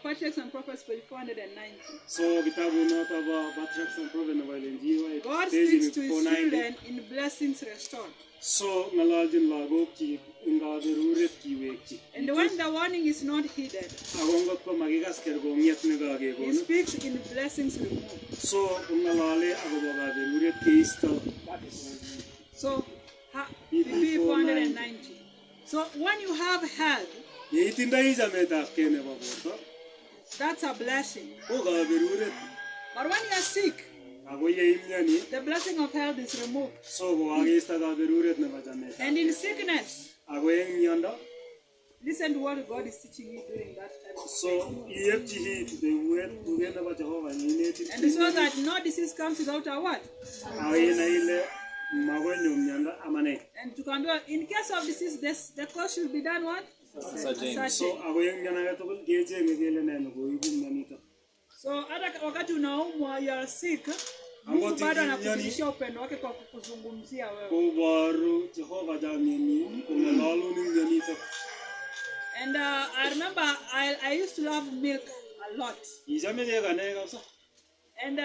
Patriarchs and Prophets page 490. So kitabu noto ba Patriarchs and Prophets nebo Elenjiwa. God speaks to his children in blessings restored. So ngalaljin lagok chi ing kaberuret kiwekchi. And when the warning is not heeded, ago ngot ko makikas kergongyet ne kakekon. He speaks in blessings removed. So ngalale agobo kaberuret keisto. So BP 490. So when you have health, that's a blessing. But when you are sick, the blessing of health is removed. And in sickness, listen to what God is teaching you during that time. And so that no disease comes without a word. And to come in case of disease, the cause should be done what? Certain. So wakati unaumwa, you are sick, Mungu bado anakudhihirisha upendo wake kwa kukuzungumzia wewe. And I remember I used to love milk a lot. And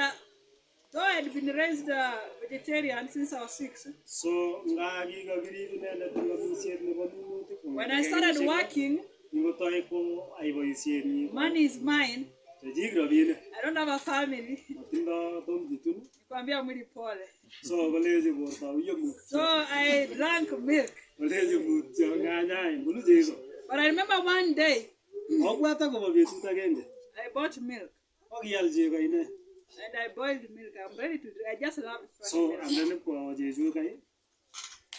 though I had been raised vegetarian since I was 6. So when I started working, money is mine. I don't have a family. So I drank milk. But I remember one day, I bought milk. And I boiled milk. I'm ready to drink. I just love it.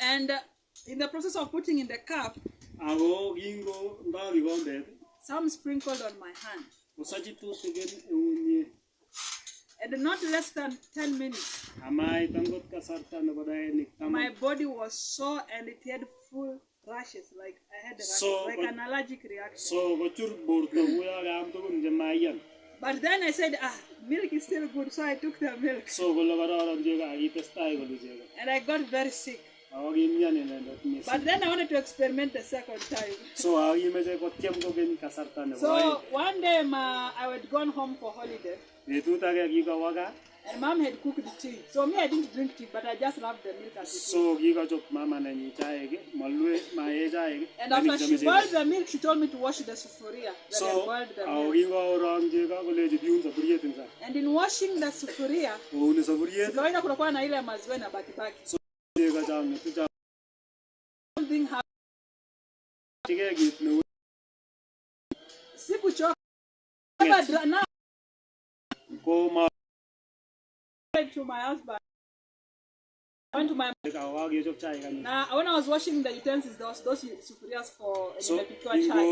And in the process of putting in the cup, some sprinkled on my hand. And not less than 10 minutes, my body was sore and it had full rashes, like I had like an allergic reaction. But then I said, milk is still good, so I took the milk. And I got very sick. But then I wanted to experiment the second time. So one day I had gone home for holiday. And mom had cooked the tea. So me, I didn't drink tea, but I just loved the milk as it. And after she boiled the milk, she told me to wash the sufuria. And in washing the sufuria, something happened. To my husband. went to my now when I was washing the utensils, there was those sufurias for nimepikwa chai.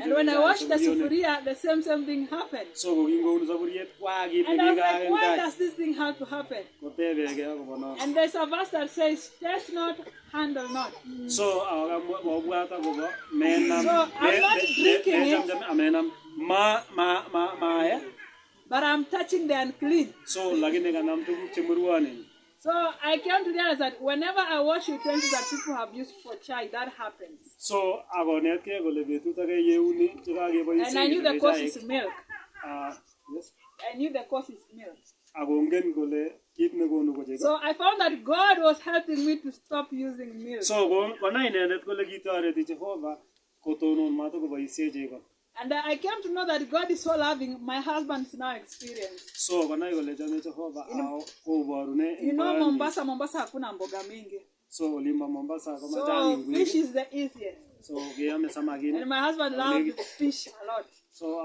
And when I washed the sufuria, the same thing happened. And I was like, why does this thing have to happen? And there's a verse that says, taste not, handle not. So I'm not drinking it, but I'm touching the unclean. So I came to realize that whenever I wash utensils that people have used for chai, that happens. So and I knew the cause is milk. Yes. I knew the cause is milk. So I found that God was helping me to stop using milk. And I came to know that God is so loving. My husband is now experienced. You know Mombasa hakuna mboga mingi. So fish is the easiest. And my husband loved fish a lot. So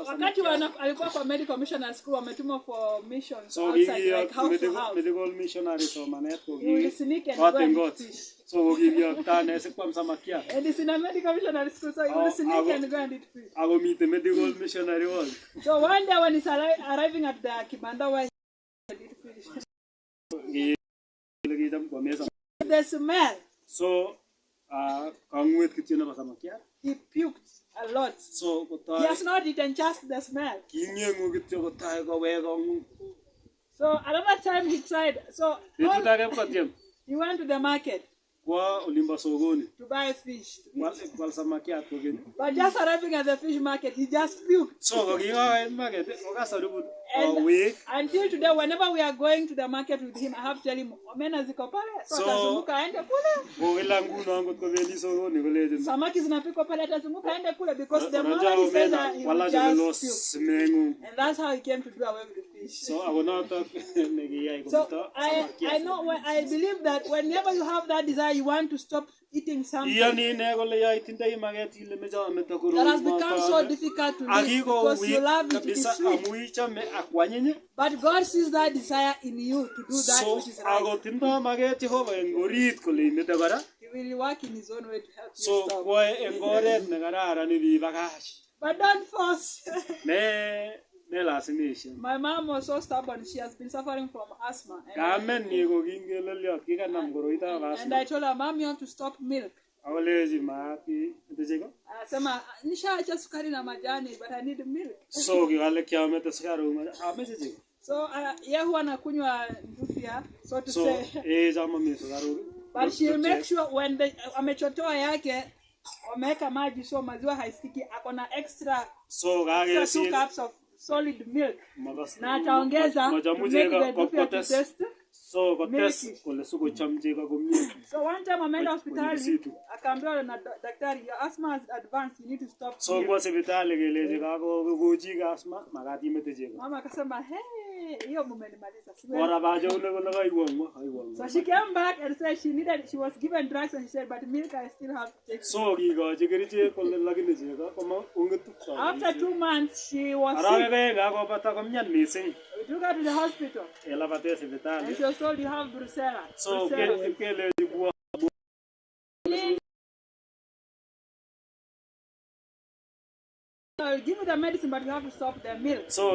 wakati alikuwa kwa medical missionary school wametuma for missions outside, like house to house. Medical missionary so manet ko you will sneak and go and fish. So give you time ese kwa msamakia. And it's in a medical missionary school, so you will sneak and go and eat fish. I go meet the medical missionary one. So one day when he's arriving at the kibanda where he eat fish. The smell. So he puked a lot. So he has not eaten, just the smell. So another time he tried. So he went to the market to buy fish. But just arriving at the fish market, he just puked. And until today, whenever we are going to the market with him, I have to tell him, omena ziko pale. So atazunguka aende kule. Samaki zinapikwa pale, atazunguka aende kule, because the moment he said that he would just puke. And that's how he came to do away with the fish. So I know, I believe that whenever you have that desire, you want to stop eating something that has become so difficult to live because you love it, it is sweet. But God sees that desire in you to do that which is right. He will work in His own way to help you stop. But don't force. My mom was so stubborn. She has been suffering from asthma. And I told her, Mom, you have to stop milk. Sema, nishaacha sukari na majani, but I need milk. So yeye huwa anakunywa ndufia, so to say. But she'll make sure when amechotoa yake, wameweka maji, so maziwa haisikiki, akona extra 2 cups of solid milk. Na ataongeza to make the ndufia to taste. So one time ameenda hospitali akaambiwa na daktari, your asthma is advanced, you need to stop. So kwa hospitali geleje kako goji asthma magati mete. Mama akasema, hey, hiyo mumenimaliza. So she came back and said she was given drugs, and she said, but milk I still have to take. So after 2 months she was sick. We took her to the hospital. And she was told, you have brucella. So I'll give you the medicine, but you have to stop the milk. So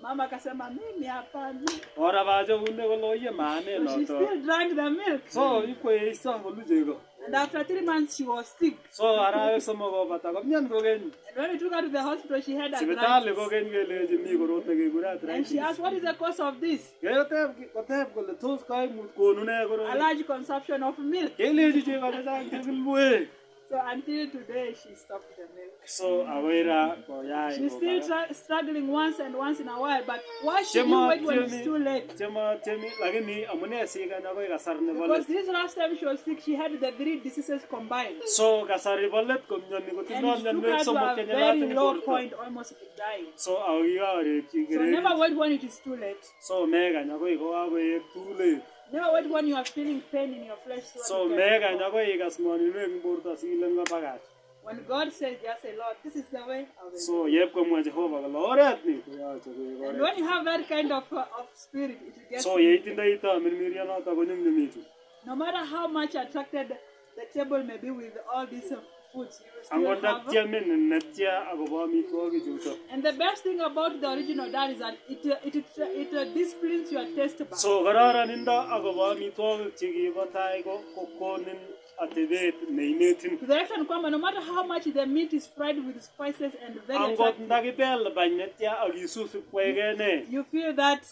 Mama akasema, mimi hapana. She still drank the milk. And after 3 months she was sick. And when we took her to the hospital, she had arthritis. And she asked, what is the cause of this? A large consumption of milk. So until today, she stopped the milk. So she's still struggling once in a while, but why should you wait when it's too late? Because this last time she was sick, she had the 3 diseases combined. So and she took her to a very low point, almost dying. So never wait when it is too late. Never wait when you are feeling pain in your flesh. So when When God says, just say, Lord, this is the way I will So yep komwa Jehovah kole oret ni koyoche koik And oret. when you have that kind of spirit, it gets So yeitindoi tamirmirionoto konyumnyumitu. no matter how much attracted the table may be with all these foods, you will still Angot have. ndatyamin netya akobo amitwogichuto. And the best thing about the original dad is that it disciplines your taste buds. So kararanindo akobo amitwogik chekibo tai ko kokonin atebet neinetin. To the extent kwamba no matter how much the meat is fried with spices and very Angot attractive, ndakibel bany netya akisus ipkwekene. you feel that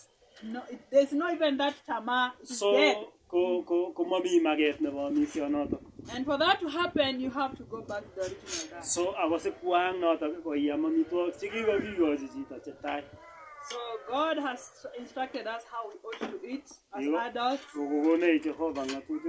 there's not even that tama. It's So dead. komami maket nebo amisionoto. And for that to happen, you have to go back to the original dad. So akose kwang noto koyam amitwogik chekikokikochi chito chetai. So God has instructed us how we ought to eat as Yo. adults. Kokonech Jehovah ng'atutik.